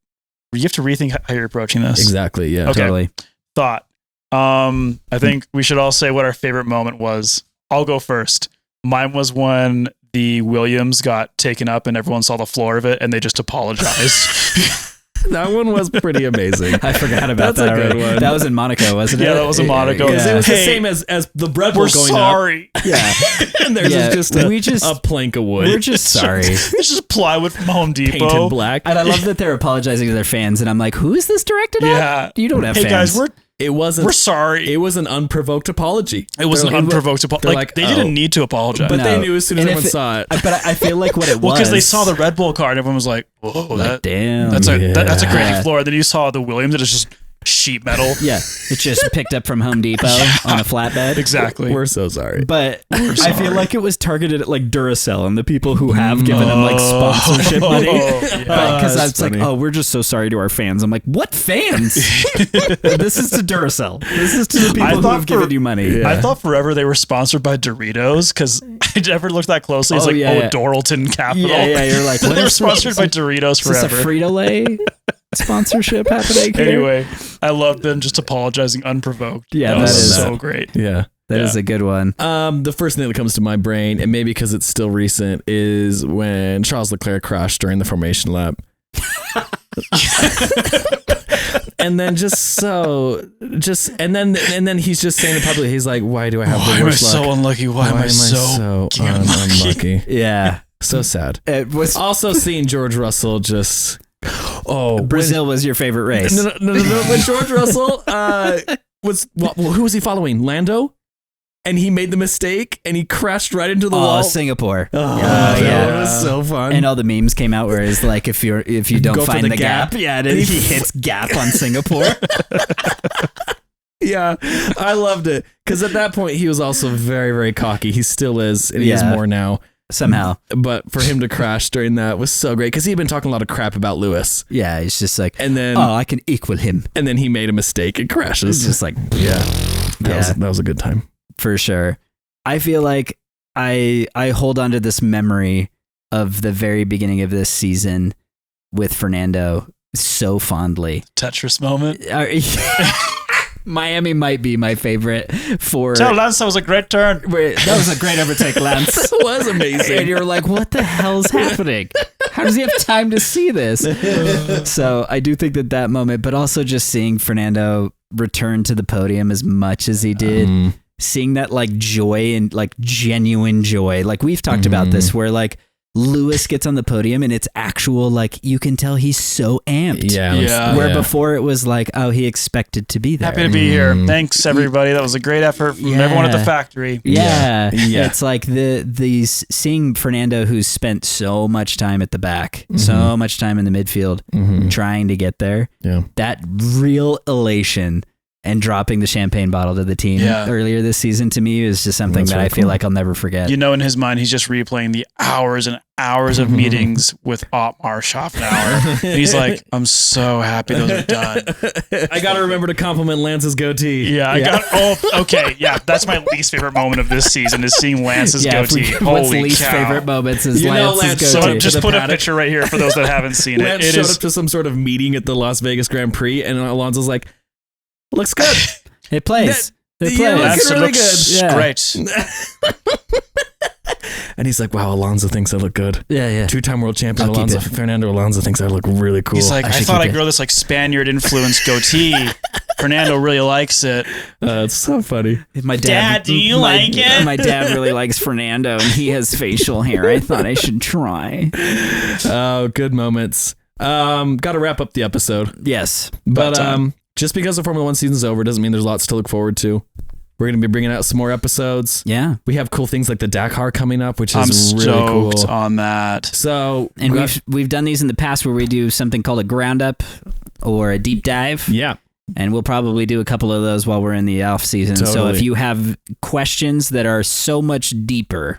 rethink how you're approaching this. Exactly. Yeah. Okay. Totally. Thought. I think we should all say what our favorite moment was. I'll go first. Mine was when the Williams got taken up and everyone saw the floor of it and they just apologized. That one was pretty amazing. I forgot about That's that a good already. one. That was in Monaco, wasn't it? Yeah, that was in Monaco. Because it was the Hey, same as the Red Bull We're going sorry. up. Yeah. And there's Yeah, just a plank of wood. We're just sorry. It's just plywood from Home Depot. painted black. And I love that they're apologizing to their fans, and I'm like, who is this directed at? Yeah. You don't have Hey fans. guys, It wasn't. we're sorry. It was an unprovoked apology. It was an They're like- unprovoked apology. they're Like, like, they oh. didn't need to apologize. But they No. knew as soon as And if everyone it- saw it. But I feel like what it well, was. because they saw the Red Bull car and everyone was like, "Whoa, like, damn. that's a that's a crazy Yeah. floor." Then you saw the Williams, and it's just sheet metal. Yeah, it's just picked up from Home Depot on a flatbed. Exactly. We're so sorry. But I feel like it was targeted at like Duracell and the people who have given them like sponsorship money. Because I was that's like, funny. oh, we're just so sorry to our fans. I'm like, what fans? This is to Duracell. This is to the people who have given you money. I thought forever they were sponsored by Doritos because ever looked that closely, it's Oh, like yeah. Doralton Capital. Yeah, you're like, what They're is sponsored by Doritos Is this a forever. Frito-Lay sponsorship happening here? Anyway, I love them just apologizing unprovoked. Yeah, that was that is- so great. Yeah. That is a good one. The first thing that comes to my brain, and maybe because it's still recent, is when Charles Leclerc crashed during the formation lap. And then and then he's just saying it publicly. He's like, "Why do I have Why the am I worst luck? so unlucky? Why am I so unlucky?" Yeah. So sad. It was Also seeing George Russell just Brazil was your favorite race. No. When George Russell who was he following? Lando? And he made the mistake and he crashed right into the wall. Singapore. That was so fun. And all the memes came out where it's like if you don't Go for find the the gap, gap. and he hits gap on Singapore. Yeah, I loved it because at that point he was also very, very cocky. He still is, and he is Yeah. more now. Somehow. But for him to crash during that was so great because he'd been talking a lot of crap about Lewis, Yeah, it's just like, and then I can equal him. and then he made a mistake and crashes. It's just like, that was a good time. for sure. I feel like I hold on to this memory of the very beginning of this season with Fernando so fondly. Tetris moment. Miami might be my favorite for. Tell Lance that was a great turn. That was a great overtake, Lance. That was amazing. And you're like, what the hell's happening? How does he have time to see this? So I do think that moment, but also just seeing Fernando return to the podium as much as he did, seeing that like joy and like genuine joy. Like we've talked about this where like Lewis gets on the podium and it's actual, like you can tell he's so amped. Yeah. Where before it was like, oh, he expected to be there. Happy to be here. Thanks everybody. That was a great effort from everyone at the factory. Yeah. Yeah. It's like these seeing Fernando, who's spent so much time at the back, so much time in the midfield, trying to get there. Yeah. That real elation and dropping the champagne bottle to the team earlier this season to me is just something that I feel like I'll never forget. You know, in his mind, he's just replaying the hours and hours of meetings with Otmar Schaffenauer. And he's like, I'm so happy those are done. I got to remember to compliment Lance's goatee. Yeah, okay. Yeah, that's my least favorite moment of this season is seeing Lance's goatee. What's Holy least cow. favorite moments is You know, Lance's Lance, goatee. So just the put a paddock. picture right here for those that haven't seen it. Lance It showed is up to some sort of meeting at the Las Vegas Grand Prix, and Alonso's like, looks good. It plays. It yeah, plays. looking really looks good. great. And he's like, wow, Alonso thinks I look good. Yeah. Two-time world champion I'll keep Fernando Alonso thinks I look really cool. He's like, I should thought keep I'd it. grow this like Spaniard influenced goatee. Fernando really likes it. It's so funny. My Dad, do you like it? My dad really likes Fernando, and he has facial hair. I thought I should try. Oh, good moments. Got to wrap up the episode. Yes. But time. just because the Formula One season's over doesn't mean there's lots to look forward to. We're going to be bringing out some more episodes. Yeah. We have cool things like the Dakar coming up, which I'm is really stoked cool. on that. So, And we've done these in the past where we do something called a ground up or a deep dive. yeah. And we'll probably do a couple of those while we're in the off season. So Totally. if you have questions that are so much deeper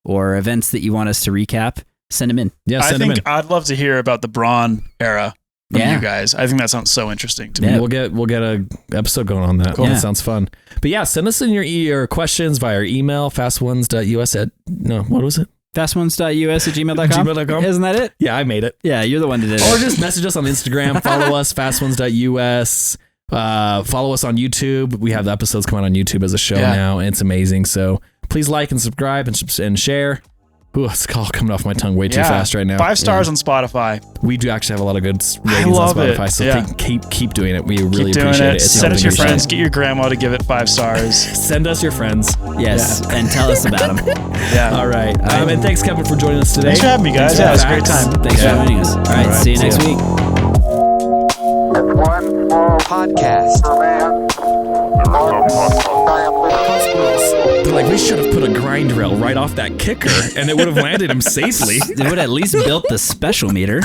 or events that you want us to recap, send them in. Yeah, I send them think in. I'd love to hear about the Braun era from Yeah. you guys. I think that sounds so interesting to me. Yeah. We'll get a episode going on that. Cool. That Yeah. sounds fun. But yeah, send us in your questions via our email, fastones.us what was it? fastones.us@gmail.com. gmail.com. Isn't that it? Yeah, I made it. Yeah, you're the one that did Or it. just message us on Instagram. Follow us, fastones.us. Follow us on YouTube. We have the episodes coming on YouTube as a show now, and it's amazing. So please like and subscribe and share. Ooh, it's all coming off my tongue way too fast right now. 5 stars on Spotify. We do actually have a lot of good ratings love on it. Spotify, so Yeah. keep doing it. We really Keep doing appreciate it. it. It's Send it to your helping friends. show. Get your grandma to give it 5 stars. Send us your friends. Yes, and tell us about them. Yeah. All right. And thanks, Kevin, for joining us today. Thanks for having me, guys. Yeah, it was a great time. Thanks for joining us. All right, see you next week. One small Podcast. They're like, we should have put a grind rail right off that kicker, and it would have landed him safely. They would at least built the special meter.